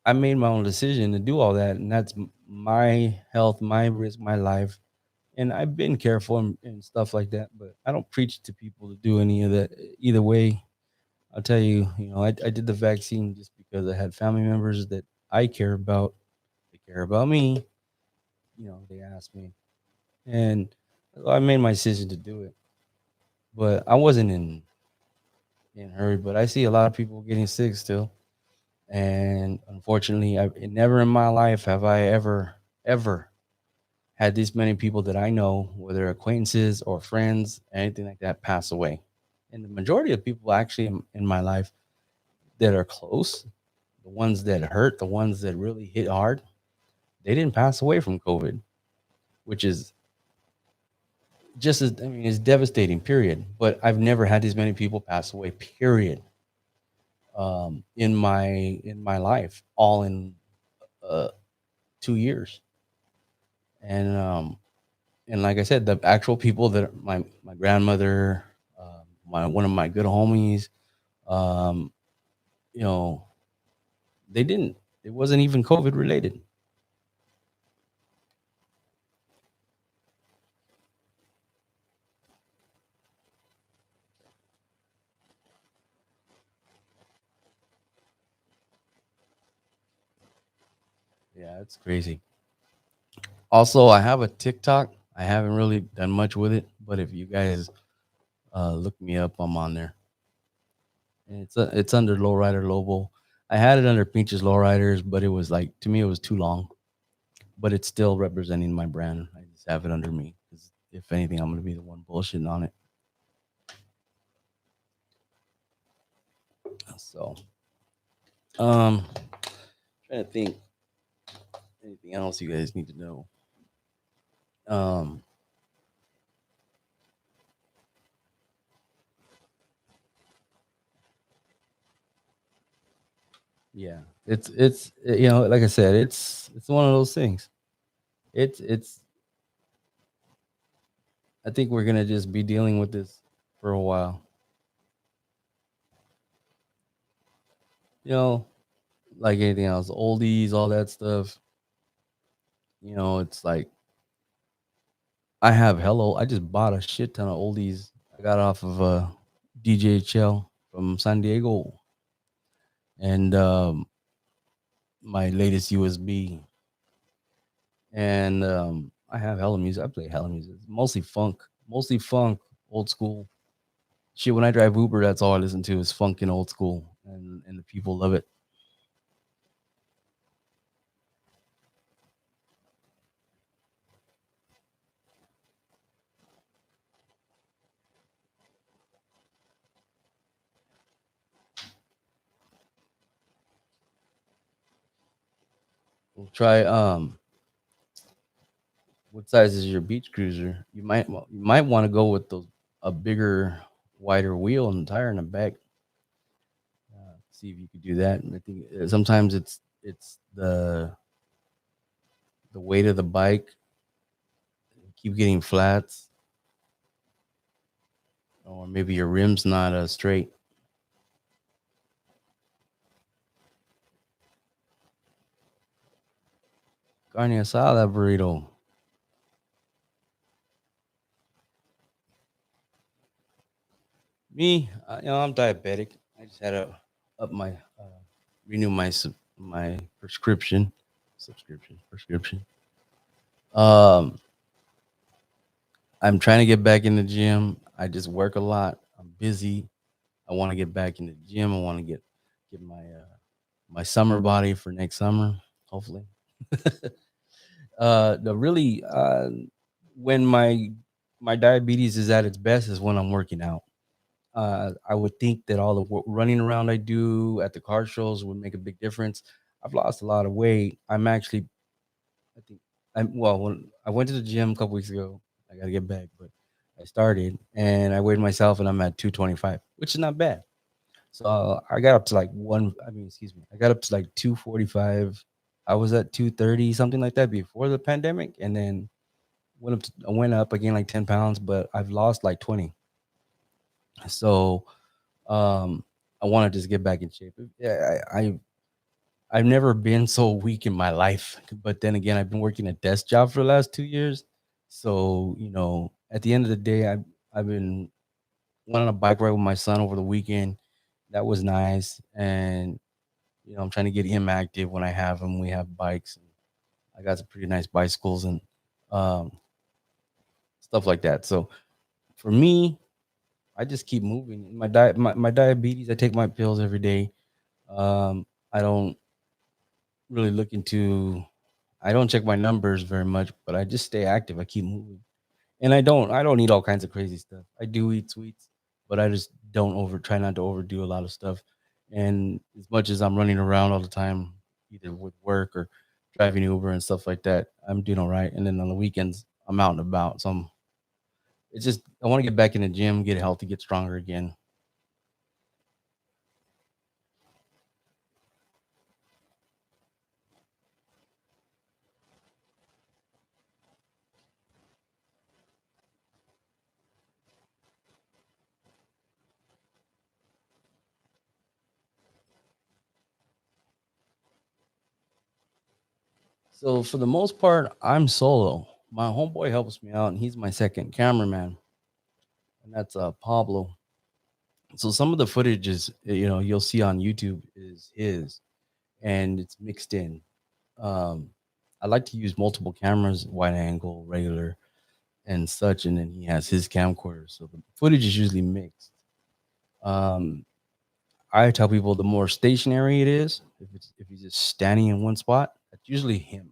I made my own decision to do all that, and that's my health, my risk, my life. And I've been careful and stuff like that, but I don't preach to people to do any of that. Either way, I'll tell you, you know, I did the vaccine just because I had family members that I care about. They care about me. You know, they asked me, and I made my decision to do it. But I wasn't in a hurry. But I see a lot of people getting sick still, and unfortunately, never in my life have I ever had this many people that I know, whether acquaintances or friends, anything like that, pass away. And the majority of people actually in my life that are close, the ones that hurt, the ones that really hit hard, they didn't pass away from COVID, which is just as, I mean, it's devastating, period. But I've never had this many people pass away, period, in my life, all in uh, 2 years. And like I said, the actual people that my grandmother, my one of my good homies, um, you know, they didn't. It wasn't even COVID related. Yeah, it's crazy. Also, I have a TikTok. I haven't really done much with it, but if you guys look me up, I'm on there. And it's under Lowrider Lobo. I had it under Pinches Lowriders, but it was like, to me it was too long. But it's still representing my brand. I just have it under me because if anything, I'm gonna be the one bullshitting on it. So, um, trying to think anything else you guys need to know. Um, yeah, it's you know, like I said, it's one of those things. It's I think we're gonna just be dealing with this for a while. You know, like anything else, oldies, all that stuff. You know, it's like I have hello. I just bought a shit ton of oldies. I got off of DJHL from San Diego, and my latest USB. And I have hella music. I play hella music, mostly funk, old school shit. When I drive Uber, that's all I listen to is funk and old school, and the people love it. We'll try. What size is your beach cruiser? You might want to go with those a bigger, wider wheel and tire in the back. See if you could do that. I think sometimes it's the weight of the bike. You keep getting flats, or maybe your rim's not straight. Carne asada burrito. Me, I'm diabetic. I just had to up my renew my prescription. Um, I'm trying to get back in the gym. I just work a lot. I'm busy. I want to get back in the gym. I want to get my summer body for next summer, hopefully. The really when my diabetes is at its best is when I'm working out. I would think that all the running around I do at the car shows would make a big difference. I've lost a lot of weight. I think, when I went to the gym a couple weeks ago, I got to get back, but I started and I weighed myself and I'm at 225, which is not bad. So I got up to like excuse me, I got up to like 245. I was at 230, something like that before the pandemic. And then I went up again like 10 pounds, but I've lost like 20. So um, I want to just get back in shape. Yeah, I've never been so weak in my life, but then again, I've been working a desk job for the last 2 years. So at the end of the day, I've been went on a bike ride with my son over the weekend. That was nice, and I'm trying to get him active when I have him. We have bikes, and I got some pretty nice bicycles and um, stuff like that. So for me, I just keep moving. My diabetes, I take my pills every day. I don't really look into. I don't check my numbers very much, but I just stay active. I keep moving, and I don't eat all kinds of crazy stuff. I do eat sweets, but I just don't try not to overdo a lot of stuff. And as much as I'm running around all the time, either with work or driving Uber and stuff like that, I'm doing all right. And then on the weekends, I'm out and about. So it's just I want to get back in the gym, get healthy, get stronger again. So for the most part, I'm solo. My homeboy helps me out, and he's my second cameraman, and that's Pablo. So some of the footage is you'll see on YouTube is his, and it's mixed in. Um, I like to use multiple cameras, wide angle, regular, and such, and then he has his camcorder, so the footage is usually mixed. Um, I tell people the more stationary it is, if he's just standing in one spot, that's usually him.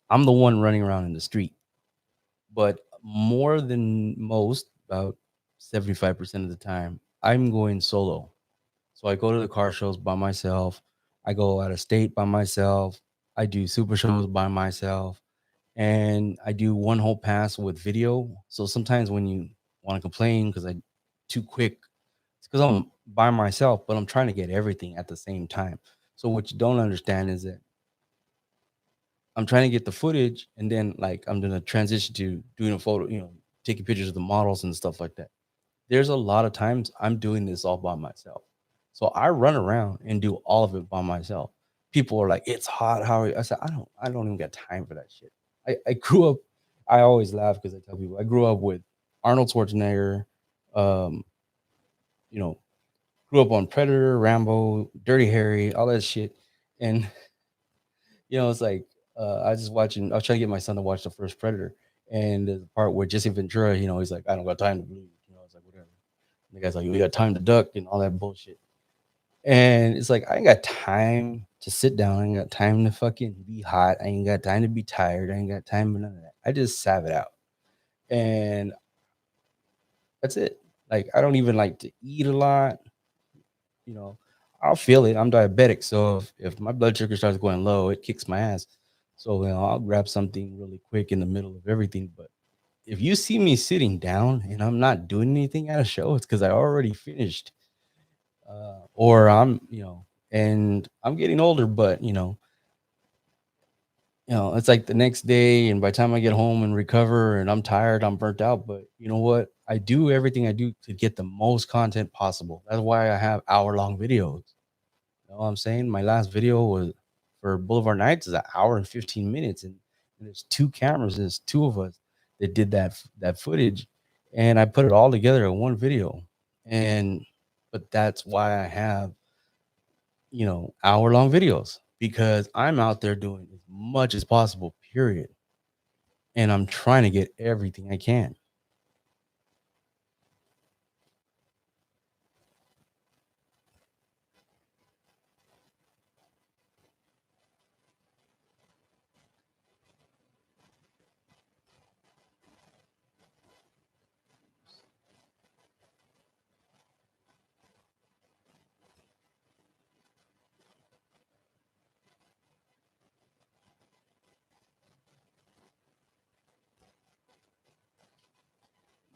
I'm the one running around in the street, but more than most, about 75% of the time, I'm going solo. So I go to the car shows by myself. I go out of state by myself. I do super shows by myself. And I do one whole pass with video. So sometimes when you want to complain because I too quick, it's because I'm by myself, but I'm trying to get everything at the same time. So what you don't understand is that I'm trying to get the footage and then like I'm gonna transition to doing a photo, taking pictures of the models and stuff like that. There's a lot of times I'm doing this all by myself. So I run around and do all of it by myself. People are like, it's hot. How are you? I said, I don't even got time for that shit. I grew up, I always laugh because I tell people I grew up with Arnold Schwarzenegger, um, you know, grew up on Predator, Rambo, Dirty Harry, all that shit. And it's like I was just watching. I was trying to get my son to watch the first Predator, and the part where Jesse Ventura, he's like, "I don't got time to bleed." It's like whatever. And the guy's like, "We got time to duck," and all that bullshit. And it's like I ain't got time to sit down. I ain't got time to fucking be hot. I ain't got time to be tired. I ain't got time for none of that. I just sav it out, and that's it. Like I don't even like to eat a lot. you know, I'll feel it. I'm diabetic, so if my blood sugar starts going low, it kicks my ass. So I'll grab something really quick in the middle of everything. But if you see me sitting down and I'm not doing anything at a show, it's because I already finished, or and I'm getting older. But it's like the next day, and by the time I get home and recover, and I'm tired, I'm burnt out. But you know what? I do everything I do to get the most content possible. That's why I have hour-long videos. You know what I'm saying? My last video was for Boulevard Nights is an hour and 15 minutes, and there's two cameras. There's two of us that did that footage, and I put it all together in one video. And but that's why I have hour-long videos, because I'm out there doing as much as possible, period. And I'm trying to get everything I can.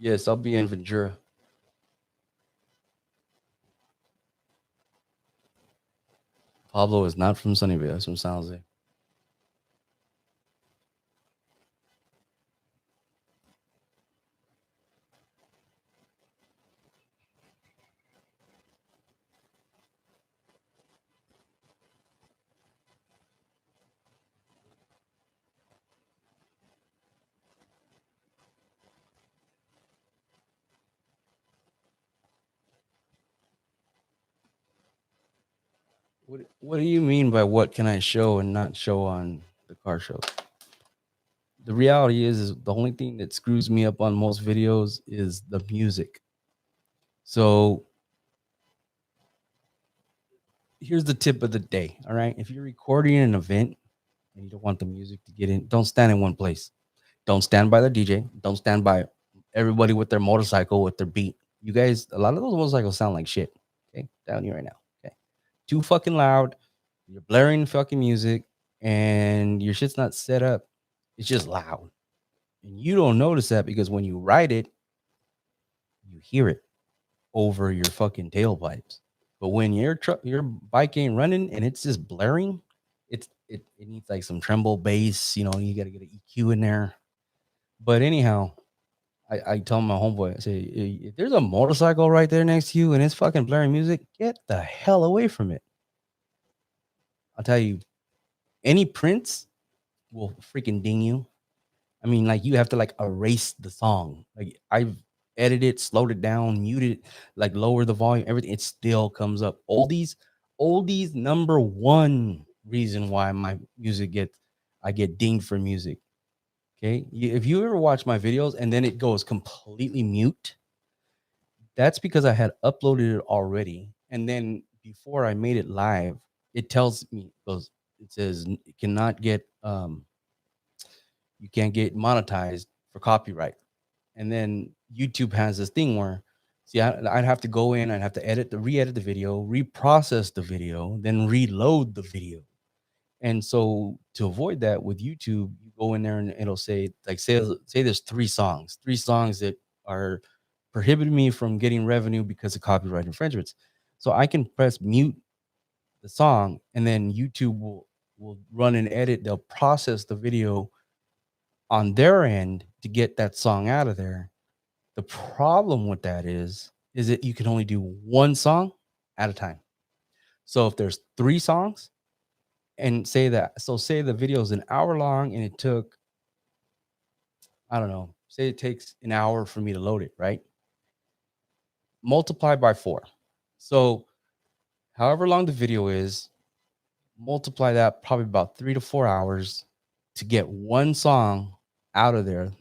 Yes, I'll be in Ventura. Pablo is not from Sunnyvale. He's from San Jose. What do you mean by what can I show and not show on the car shows? The reality is the only thing that screws me up on most videos is the music. So here's the tip of the day. All right. If you're recording an event and you don't want the music to get in, don't stand in one place. Don't stand by the DJ. Don't stand by everybody with their motorcycle with their beat. You guys, a lot of those motorcycles sound like shit. Okay. Down here right now. Okay. Too fucking loud. You're blaring fucking music and your shit's not set up. It's just loud. And you don't notice that because when you ride it, you hear it over your fucking tailpipes. But when your bike ain't running and it's just blaring, it needs like some tremble bass. You got to get an EQ in there. But anyhow, I tell my homeboy, I say, if there's a motorcycle right there next to you and it's fucking blaring music, get the hell away from it. I'll tell you, any prince will freaking ding you. I mean, like you have to like erase the song. Like I've edited, slowed it down, muted, like lower the volume, everything. It still comes up. Oldies, number one reason why my music I get dinged for music. Okay, if you ever watch my videos and then it goes completely mute, that's because I had uploaded it already, and then before I made it live, it tells me it says it cannot get you can't get monetized for copyright. And then YouTube has this thing where, see, I'd have to go in, I'd have to re-edit the video, reprocess the video, then reload the video. And so to avoid that with YouTube, you go in there and it'll say, like, say there's three songs that are prohibiting me from getting revenue because of copyright infringements. So I can press mute the song, and then YouTube will run an edit. They'll process the video on their end to get that song out of there. The problem with that is that you can only do one song at a time. So if there's three songs, and say the video is an hour long and it took, I don't know, say it takes an hour for me to load it, right? multiply by 4. So however long the video is, multiply that probably about 3 to 4 hours to get one song out of there.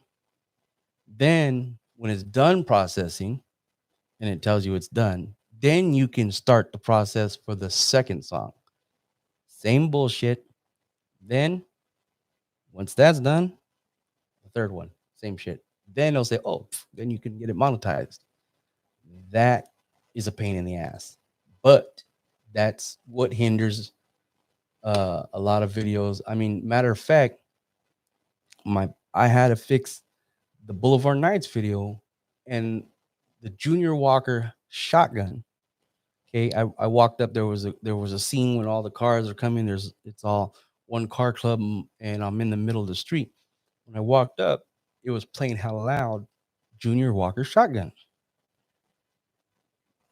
Then when it's done processing and it tells you it's done, then you can start the process for the second song. Same bullshit. Then once that's done, the third one, same shit. Then they'll say, oh, then you can get it monetized. That is a pain in the ass. But that's what hinders a lot of videos. I mean, matter of fact, I had to fix the Boulevard Nights video and the Junior Walker shotgun. Okay, I walked up. There was a scene when all the cars are coming. It's all one car club, and I'm in the middle of the street. When I walked up, it was playing hella loud. Junior Walker shotgun.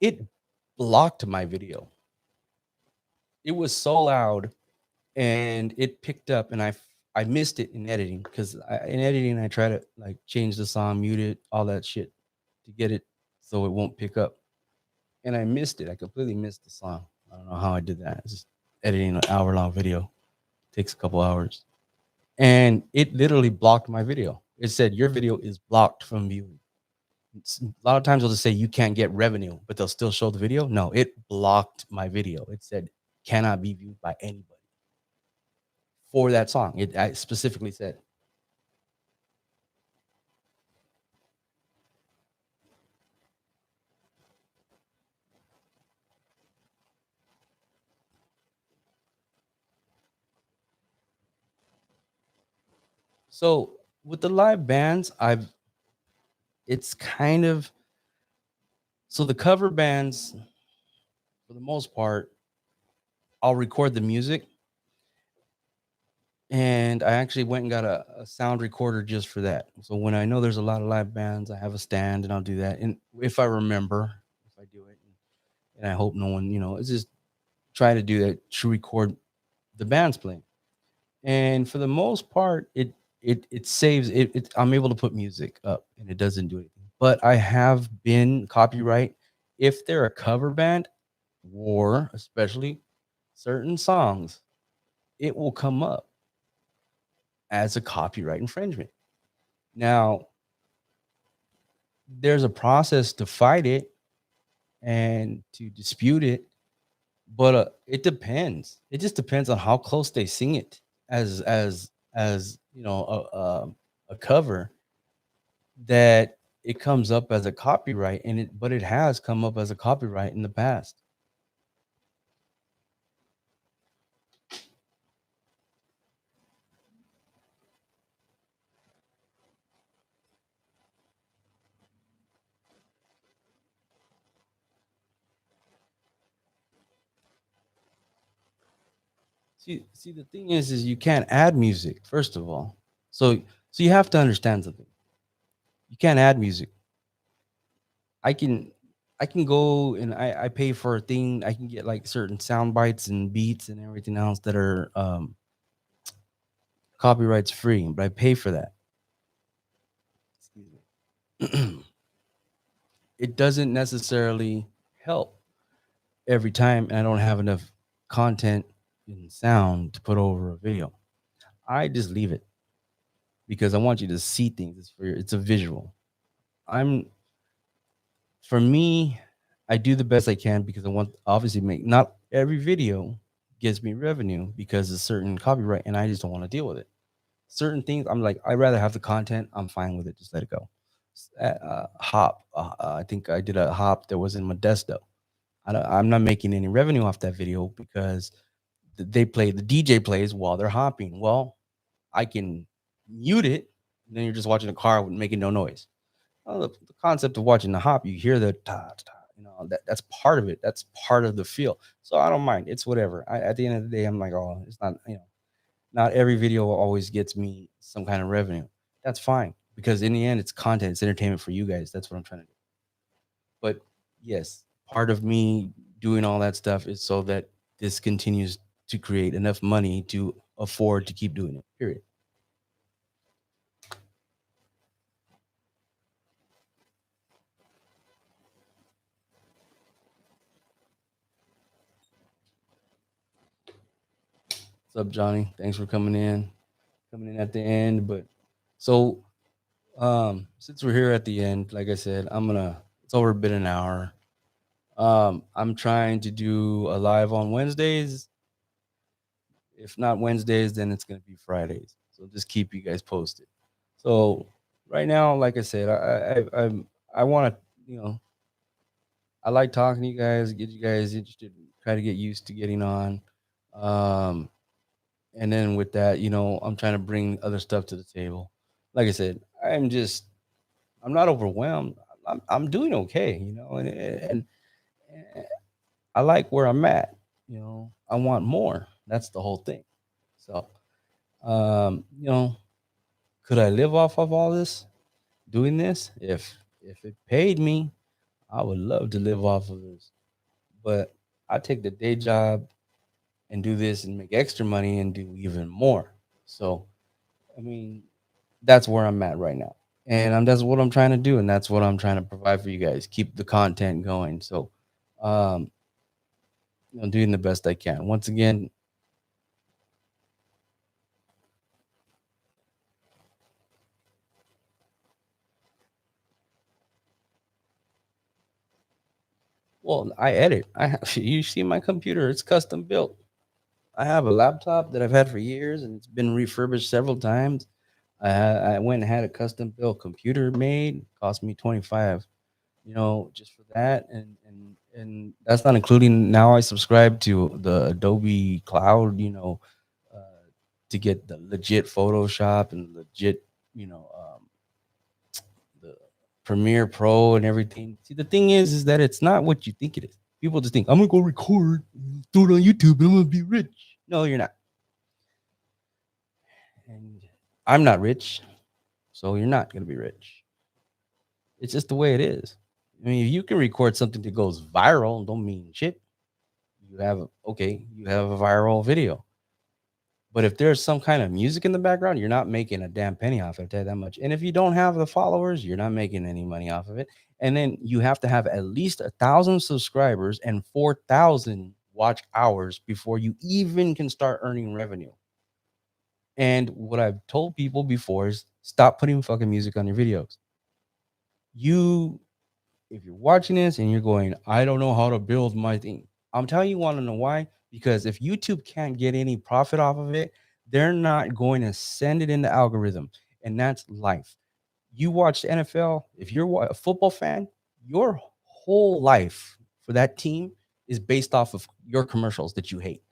It blocked my video. It was so loud, and it picked up, and I missed it in editing because in editing I try to like change the song, mute it, all that shit to get it so it won't pick up. And I missed it. I completely missed the song. I don't know how I did that. It's just editing an hour-long video. Takes a couple hours. And it literally blocked my video. It said, your video is blocked from viewing. A lot of times they'll just say you can't get revenue, but they'll still show the video. No, it blocked my video. It said cannot be viewed by anybody for that song. I specifically said. So with the live bands, it's kind of, so the cover bands, for the most part, I'll record the music. And I actually went and got a sound recorder just for that. So when I know there's a lot of live bands, I have a stand and I'll do that. And if I remember, if I do it, and I hope no one, it's just try to do that to record the bands playing. And for the most part, it saves it. I'm able to put music up and it doesn't do anything. But I have been copyright if they're a cover band or especially certain songs, it will come up as a copyright infringement. Now, there's a process to fight it and to dispute it, but it depends. It just depends on how close they sing it as a cover, that it comes up as a copyright, but it has come up as a copyright in the past. See, the thing is you can't add music, first of all. So you have to understand something. You can't add music. I can go and I pay for a thing. I can get like certain sound bites and beats and everything else that are copyrights free, but I pay for that. It doesn't necessarily help every time, and I don't have enough content and sound to put over a video. I just leave it because I want you to see things. It's a visual. For me, I do the best I can because I want obviously make not every video gives me revenue because of certain copyright, and I just don't want to deal with it. Certain things I'm like, I'd rather have the content. I'm fine with it. Just let it go. Hop. I think I did a hop that was in Modesto. I'm not making any revenue off that video because the DJ plays while they're hopping. Well, I can mute it. And then you're just watching a car making no noise. Well, the concept of watching the hop, you hear the ta, ta, that's part of it. That's part of the feel. So I don't mind. It's whatever. At the end of the day, I'm like, oh, it's not, not every video always gets me some kind of revenue. That's fine because in the end, it's content. It's entertainment for you guys. That's what I'm trying to do. But yes, part of me doing all that stuff is so that this continues to create enough money to afford to keep doing it. Period. up, Johnny? Thanks for coming in at the end. But so since we're here at the end, like I said, it's over been an hour. I'm trying to do a live on Wednesdays. If not Wednesdays, then it's gonna be Fridays. So just keep you guys posted. So right now, like I said, I want to, I like talking to you guys, get you guys interested, try to get used to getting on. Um, and then with that, I'm trying to bring other stuff to the table. Like I said, I'm not overwhelmed. I'm doing okay, and I like where I'm at. I want more. That's the whole thing. So, um, you know, could I live off of all this doing this? If it paid me, I would love to live off of this. But I take the day job and do this and make extra money and do even more. So, I mean, that's where I'm at right now. And that's what I'm trying to do. And that's what I'm trying to provide for you guys. Keep the content going. So, um, doing the best I can. Once again, well, I edit. You see my computer, it's custom built. I have a laptop that I've had for years and it's been refurbished several times. I went and had a custom built computer made, cost me 25, just for that. And that's not including now I subscribe to the Adobe Cloud, uh, to get the legit Photoshop and legit, the Premiere Pro and everything. See, the thing is that it's not what you think it is. People just think I'm gonna go record, do it on YouTube, and I'm gonna be rich. No, you're not. And I'm not rich, so you're not gonna be rich. It's just the way it is. I mean, if you can record something that goes viral, don't mean shit. You have a viral video. But if there's some kind of music in the background, you're not making a damn penny off it, I tell you that much. And if you don't have the followers, you're not making any money off of it. And then you have to have at least 1,000 subscribers and 4,000 watch hours before you even can start earning revenue. And what I've told people before is stop putting fucking music on your videos. If you're watching this and you're going, I don't know how to build my thing, I'm telling you, want to know why? Because if YouTube can't get any profit off of it, they're not going to send it in the algorithm. And that's life. You watch the NFL, if you're a football fan, your whole life for that team is based off of your commercials that you hate.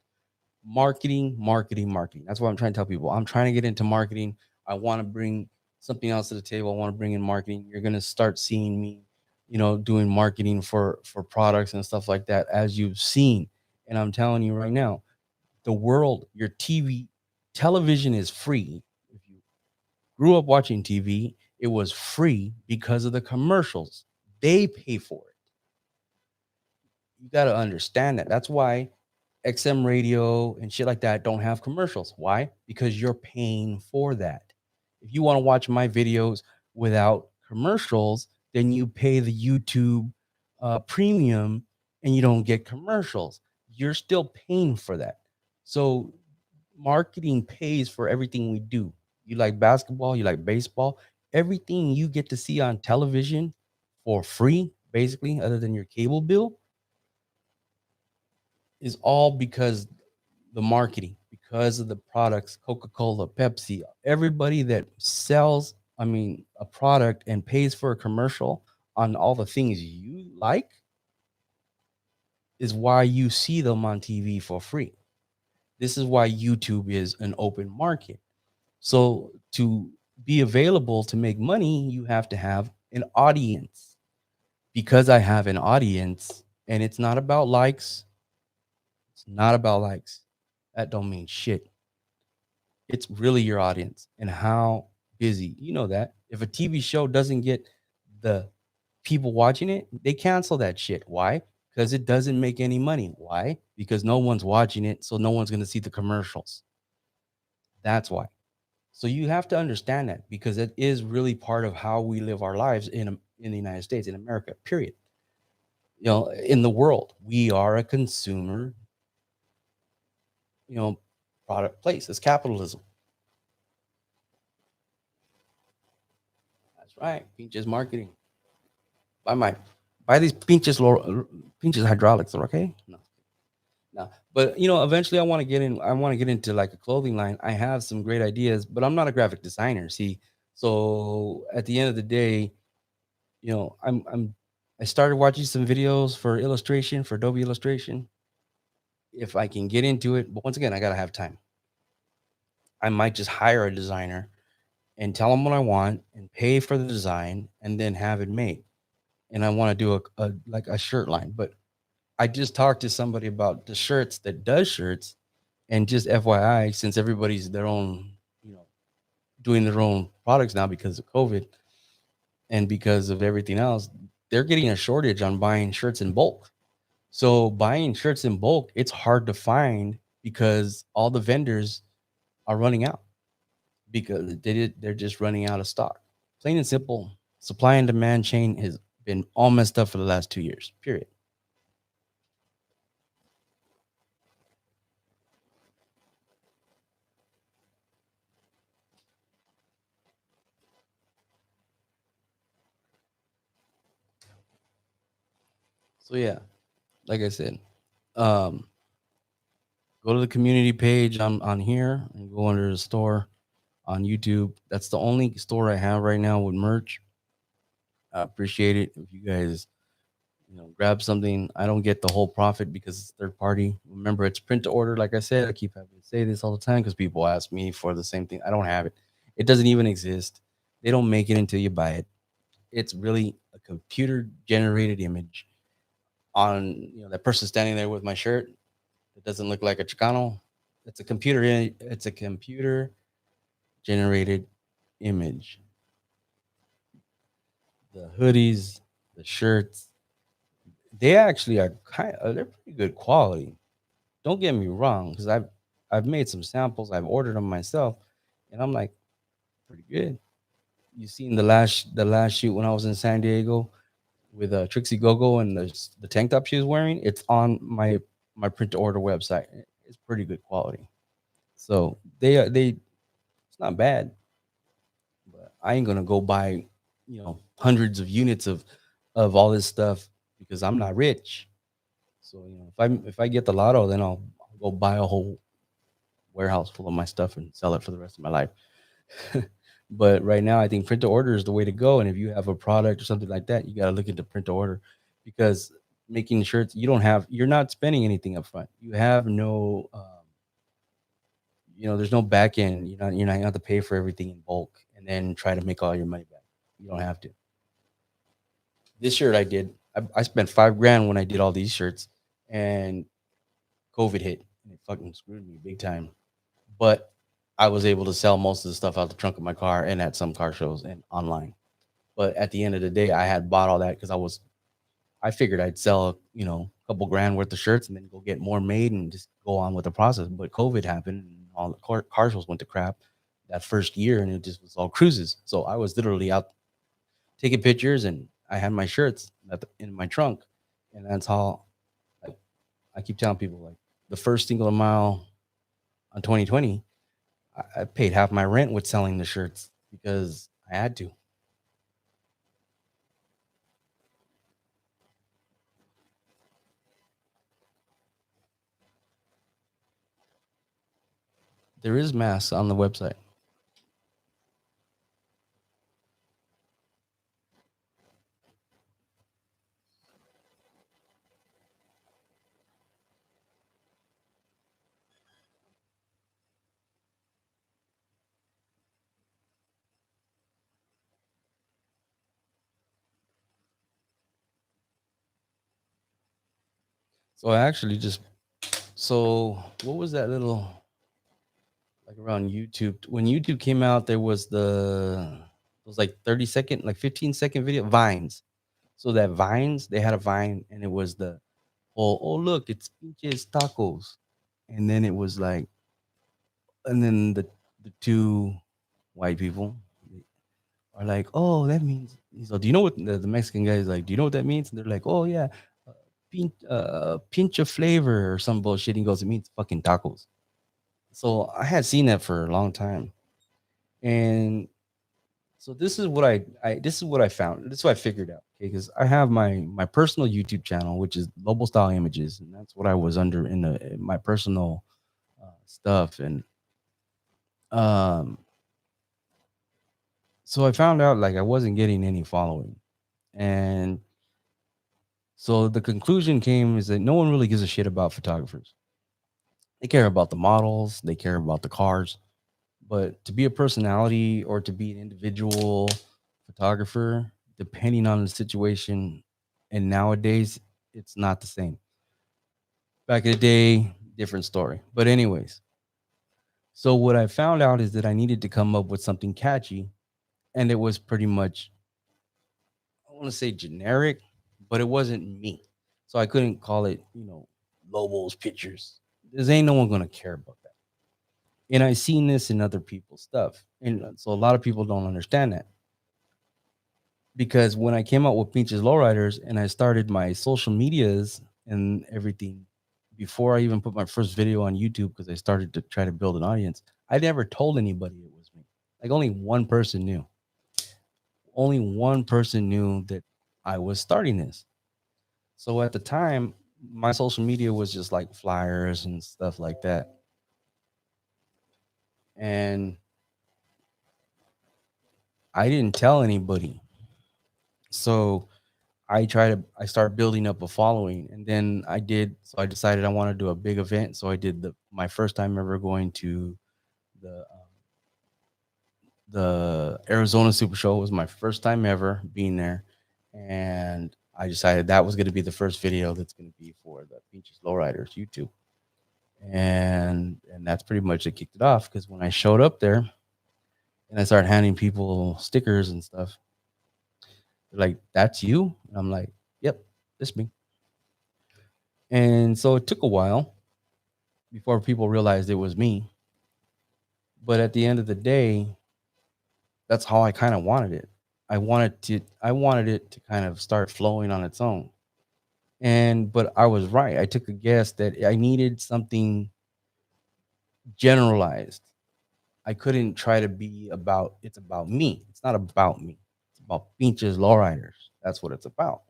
Marketing, marketing, marketing. That's what I'm trying to tell people. I'm trying to get into marketing. I want to bring something else to the table. I want to bring in marketing. You're going to start seeing me, doing marketing for products and stuff like that, as you've seen. And I'm telling you right now, the world, your television is free. If you grew up watching TV, it was free because of the commercials. They pay for it. You got to understand that. That's why XM radio and shit like that don't have commercials. Why? Because you're paying for that. If you want to watch my videos without commercials, then you pay the YouTube premium and you don't get commercials. You're still paying for that. So marketing pays for everything we do. You like basketball, you like baseball, everything you get to see on television for free, basically, other than your cable bill, is all because the marketing, because of the products, Coca-Cola, Pepsi, everybody that sells, a product and pays for a commercial on all the things you like is why you see them on TV for free. This is why YouTube is an open market. So to be available to make money, you have to have an audience. Because I have an audience and it's not about likes, it's not about likes. That don't mean shit. It's really your audience and how busy. You know that. If a TV show doesn't get the people watching it, they cancel that shit. Why? Because it doesn't make any money. Why? Because no one's watching it, so no one's going to see the commercials. That's why. So you have to understand that because it is really part of how we live our lives in the United States, in America, period. In the world, we are a consumer, you know, product place. It's capitalism. That's right. Pinches marketing. Buy these pinches hydraulics, okay? No. But eventually I want to get in. I want to get into like a clothing line. I have some great ideas, but I'm not a graphic designer. See, so at the end of the day, I started watching some videos for illustration for Adobe Illustration. If I can get into it, but once again, I gotta have time. I might just hire a designer and tell them what I want and pay for the design and then have it made. And I want to do a like a shirt line. But I just talked to somebody about the shirts that does shirts, and just FYI, since everybody's their own, doing their own products now because of COVID and because of everything else, they're getting a shortage on buying shirts in bulk. So buying shirts in bulk, it's hard to find because all the vendors are running out because they're just running out of stock. Plain and simple, supply and demand chain has been all messed up for the last 2 years. Period. So yeah, like I said, um, go to the community page on here and go under the store on YouTube. That's the only store I have right now with merch. I appreciate it if you guys grab something. I don't get the whole profit because it's third party. Remember, it's print to order. Like I said, I keep having to say this all the time because people ask me for the same thing. I don't have it. It doesn't even exist. They don't make it until you buy it. It's really a computer generated image on that person standing there with my shirt. It doesn't look like a Chicano. It's a computer generated image. The hoodies, the shirts, they actually are they're pretty good quality. Don't get me wrong, because I've made some samples, I've ordered them myself, and I'm like, pretty good. You seen the last shoot when I was in San Diego with Trixie Gogo and the tank top she was wearing? It's on my print to order website. It's pretty good quality. So they it's not bad, but I ain't gonna go buy hundreds of units of all this stuff because I'm not rich. So if I get the lotto, then I'll go buy a whole warehouse full of my stuff and sell it for the rest of my life. But right now, I think print to order is the way to go. And if you have a product or something like that, you got to look into print to order because making shirts, you're not spending anything up front. You have no, there's no back end. You have to pay for everything in bulk and then try to make all your money back. You don't have to. This shirt I did, I spent 5 grand when I did all these shirts, and COVID hit and it fucking screwed me big time. But I was able to sell most of the stuff out the trunk of my car and at some car shows and online. But at the end of the day, I had bought all that because I figured I'd sell, a couple grand worth of shirts and then go get more made and just go on with the process. But COVID happened and all the car shows went to crap that first year, and it just was all cruises. So I was literally out taking pictures, and I had my shirts in my trunk, and that's how I keep telling people, like, the first single mile on 2020, I paid half my rent with selling the shirts because I had to. There is masks on the website. So I actually just so what was that little, like, around YouTube when YouTube came out? There was those like 30-second, like 15-second video vines. So that vines, they had a vine, and it was oh look, it's pinches tacos, and then it was like, and then the two white people are like, oh, that means. So do you know what the Mexican guy is like? Do you know what that means? And they're like, oh yeah, pinch of flavor or some bullshit. He goes, it means fucking tacos. So I had seen that for a long time, and so this is what I found. This is what I figured out. Okay, because I have my personal YouTube channel, which is Global Style Images, and that's what I was under in my personal stuff. And um, so I found out like I wasn't getting any following, and so the conclusion came is that no one really gives a shit about photographers. They care about the models, they care about the cars, but to be a personality or to be an individual photographer, depending on the situation, and nowadays it's not the same. Back in the day, different story. But anyways, so what I found out is that I needed to come up with something catchy, and it was pretty much, I want to say generic, but it wasn't me. So I couldn't call it, Lobo's pictures. There's ain't no one gonna care about that. And I seen this in other people's stuff. And so a lot of people don't understand that. Because when I came out with Pinches Lowriders and I started my social medias and everything, before I even put my first video on YouTube, because I started to try to build an audience, I never told anybody it was me. Like only one person knew. Only one person knew that I was starting this. So at the time, my social media was just like flyers and stuff like that. And I didn't tell anybody. So I started building up a following, and then I decided I want to do a big event. So I did my first time ever going to the Arizona Super Show. It was my first time ever being there, and I decided that was going to be the first video that's going to be for the Beaches Lowriders YouTube. And that's pretty much it kicked it off, because when I showed up there and I started handing people stickers and stuff, they're like, "That's you?" And I'm like, "Yep, it's me." And so it took a while before people realized it was me. But at the end of the day, that's how I kind of wanted it. I wanted it to kind of start flowing on its own. And but I was right. I took a guess that I needed something generalized. I couldn't try to be about it's about me. It's not about me. It's about Pinches Lowriders. That's what it's about.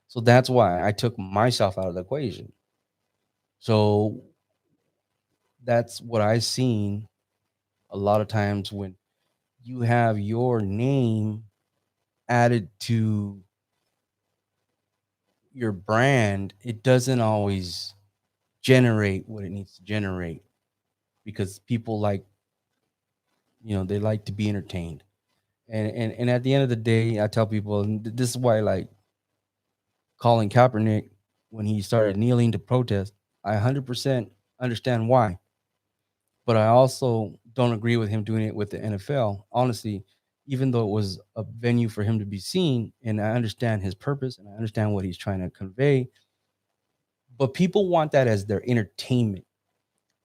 So that's why I took myself out of the equation. So that's what I've seen a lot of times when you have your name added to your brand, it doesn't always generate what it needs to generate, because people like, they like to be entertained. And at the end of the day, I tell people, and this is why, like, Colin Kaepernick, when he started kneeling to protest, I 100% understand why. But I also don't agree with him doing it with the NFL. Honestly, even though it was a venue for him to be seen, and I understand his purpose and I understand what he's trying to convey, but people want that as their entertainment.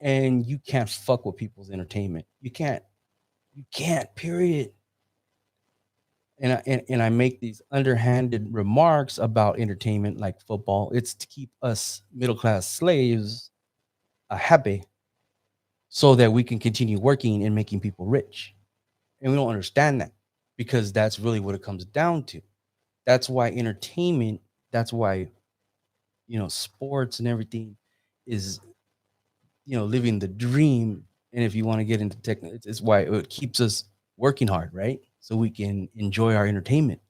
And you can't fuck with people's entertainment. You can't, period. And I make these underhanded remarks about entertainment like football. It's to keep us middle class slaves happy, so that we can continue working and making people rich. And we don't understand that, because that's really what it comes down to. That's why entertainment, that's why, sports and everything is, living the dream. And if you want to get into tech, it's why it keeps us working hard, right? So we can enjoy our entertainment.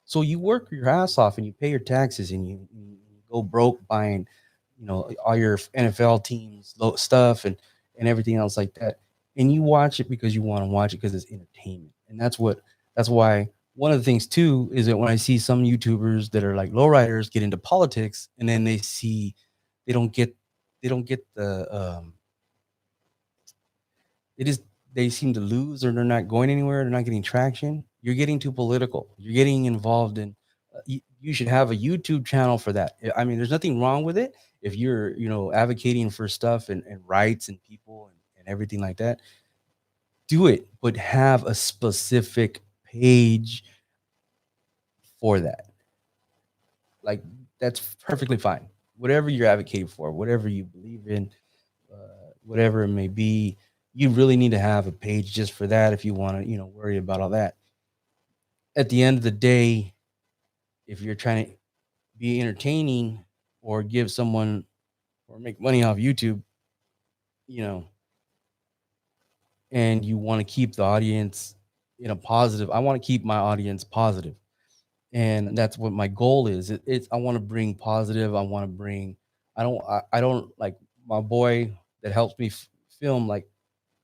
So you work your ass off and you pay your taxes, and you go broke buying, all your NFL teams stuff and everything else like that. And you watch it because you want to watch it because it's entertainment. And that's why one of the things too is that when I see some YouTubers that are like lowriders get into politics, and then they don't get they don't get it is they seem to lose, or they're not going anywhere, they're not getting traction. You're getting too political, you're getting involved in you should have a YouTube channel for that. I mean, there's nothing wrong with it if you're, advocating for stuff and rights and people and everything like that. Do it, but have a specific page for that. Like, that's perfectly fine. Whatever you're advocating for, whatever you believe in, whatever it may be. You really need to have a page just for that if you want to, worry about all that. At the end of the day, if you're trying to be entertaining or give someone or make money off YouTube, you know, and you want to keep the audience in a positive, I want to keep my audience positive. And that's what my goal is. It's I want to bring positive. I want to bring. I don't like my boy that helps me film. Like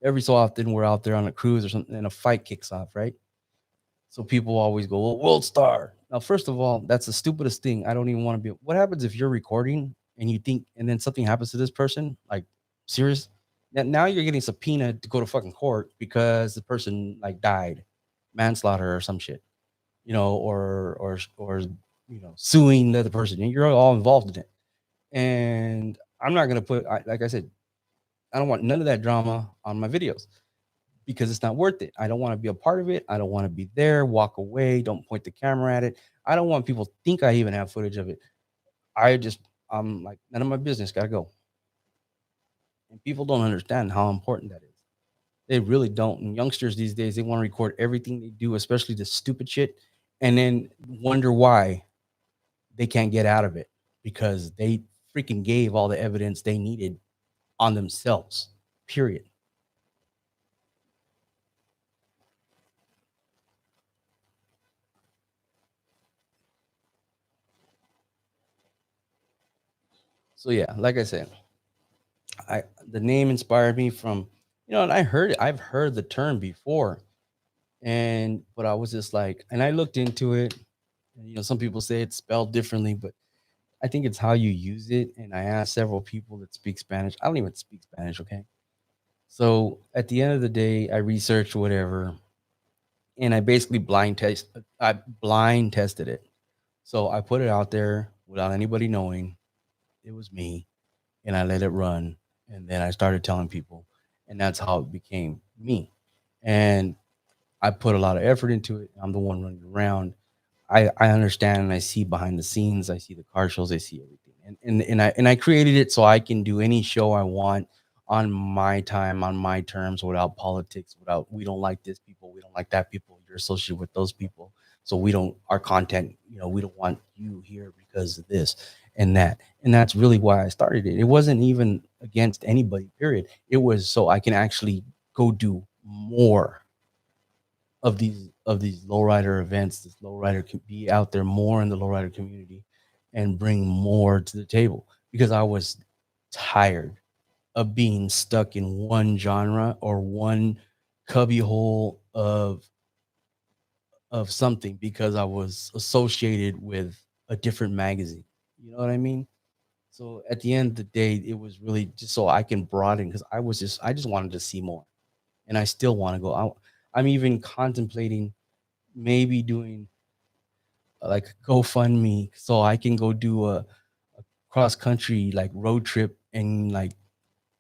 every so often, we're out there on a cruise or something, and a fight kicks off, right? So people always go, "Well, world star." Now, first of all, that's the stupidest thing. I don't even want to be. What happens if you're recording and you think, and then something happens to this person? Like, serious? Now you're getting subpoenaed to go to fucking court because the person like died, manslaughter or some shit, or suing the other person. And you're all involved in it. And I'm not gonna put, like I said, I don't want none of that drama on my videos because it's not worth it. I don't want to be a part of it. I don't want to be there. Walk away. Don't point the camera at it. I don't want people to think I even have footage of it. I'm like, none of my business. Gotta go. And people don't understand how important that is. They really don't. And youngsters these days, they want to record everything they do, especially the stupid shit, and then wonder why they can't get out of it because they freaking gave all the evidence they needed on themselves. Period. So yeah, like I said, the name inspired me from, and I heard it. I've heard the term before, but I was just like, and I looked into it. And, some people say it's spelled differently, but I think it's how you use it. And I asked several people that speak Spanish. I don't even speak Spanish, okay? So at the end of the day, I researched whatever, and I basically blind tested it. So I put it out there without anybody knowing it was me, and I let it run. And then I started telling people, and that's how it became me. And I put a lot of effort into it. I'm the one running around. I understand and I see behind the scenes. I see the car shows. I see everything. And I created it so I can do any show I want on my time, on my terms, without politics, without we don't like this people, we don't like that people, you're associated with those people. So we don't our content, we don't want you here because of this and that. And that's really why I started it. It wasn't even against anybody, period. It was so I can actually go do more of these lowrider events. This lowrider can be out there more in the lowrider community and bring more to the table because I was tired of being stuck in one genre or one cubbyhole of something because I was associated with a different magazine. You know what I mean? So at the end of the day, it was really just so I can broaden because I just wanted to see more, and I still want to go out. I'm even contemplating maybe doing like a GoFundMe so I can go do a cross country like road trip and like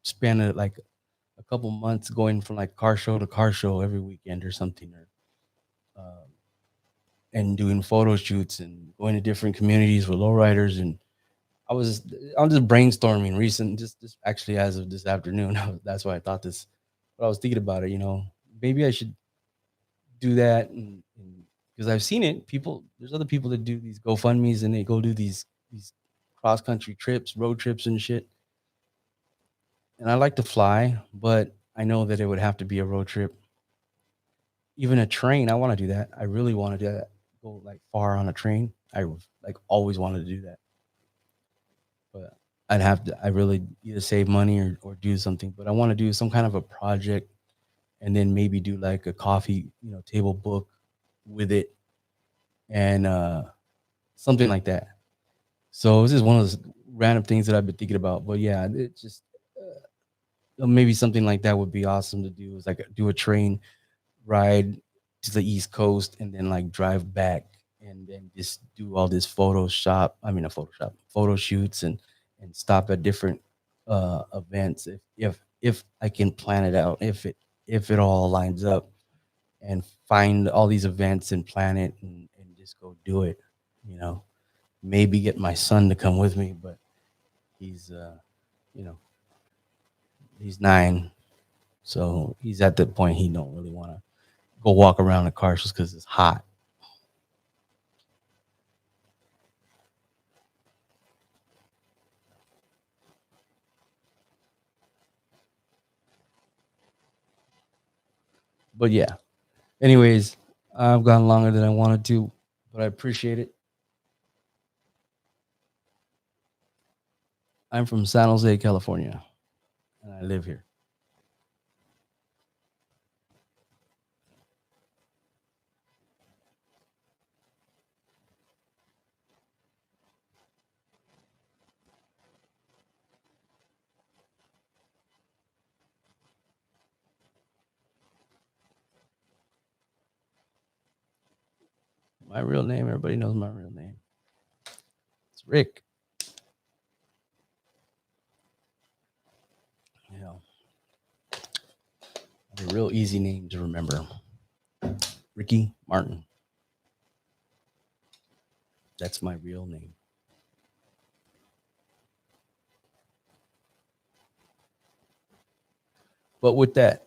spend like a couple months going from like car show to car show every weekend or something, or and doing photo shoots and going to different communities with lowriders. And I'm just brainstorming recent, just actually as of this afternoon. That's why I thought this, but I was thinking about it. Maybe I should do that, and because I've seen it. There's other people that do these GoFundmes and they go do these cross country trips, road trips and shit. And I like to fly, but I know that it would have to be a road trip. Even a train, I want to do that. I really want to do that. Go like far on a train. I like always wanted to do that, but I really either save money or do something. But I want to do some kind of a project and then maybe do like a coffee, table book with it and something like that. So this is one of those random things that I've been thinking about. But yeah, it just maybe something like that would be awesome to do. Is like do a train ride to the East Coast and then like drive back and then just do all this photo shoots and stop at different events if I can plan it out, if it all lines up, and find all these events and plan it and just go do it. You know, maybe get my son to come with me, but he's you know He's 9, so he's at the point he don't really want to go walk around the car just because it's hot. But yeah, anyways, I've gone longer than I wanted to, but I appreciate it. I'm from San Jose, California, and I live here. My real name, everybody knows my real name. It's Rick. You know, a real easy name to remember. Ricky Martin. That's my real name. But with that,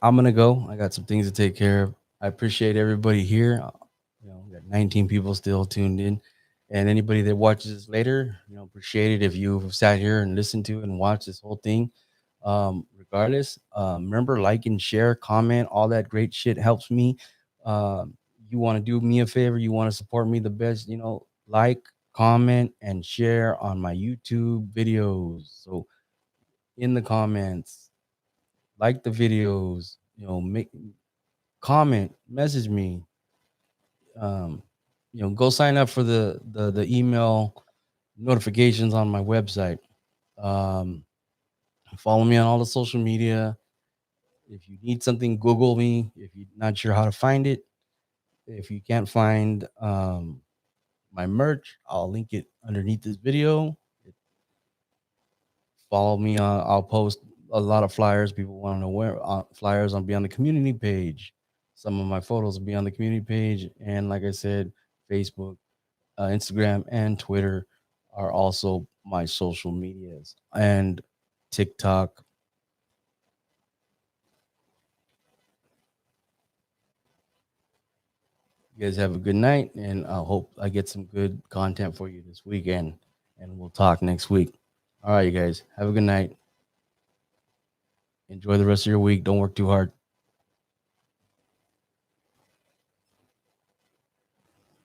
I'm gonna go. I got some things to take care of. I appreciate everybody here. We got 19 people still tuned in, and anybody that watches this later, appreciate it if you've sat here and listened to it and watched this whole thing. Regardless, remember, like and share, comment, all that great shit helps me. You want to do me a favor, you want to support me the best, like, comment, and share on my YouTube videos. So in the comments, like the videos, make comment, message me. Um, go sign up for the email notifications on my website. Um, Follow me on all the social media. If you need something, Google me. If you're not sure how to find it, if you can't find my merch, I'll link it underneath this video. Follow me on. I'll post a lot of flyers. People want to know where flyers. I'll be on the community page. Some of my photos will be on the community page, and like I said, Facebook, Instagram, and Twitter are also my social medias, and TikTok. You guys have a good night, and I hope I get some good content for you this weekend. And we'll talk next week. All right, you guys, have a good night. Enjoy the rest of your week. Don't work too hard.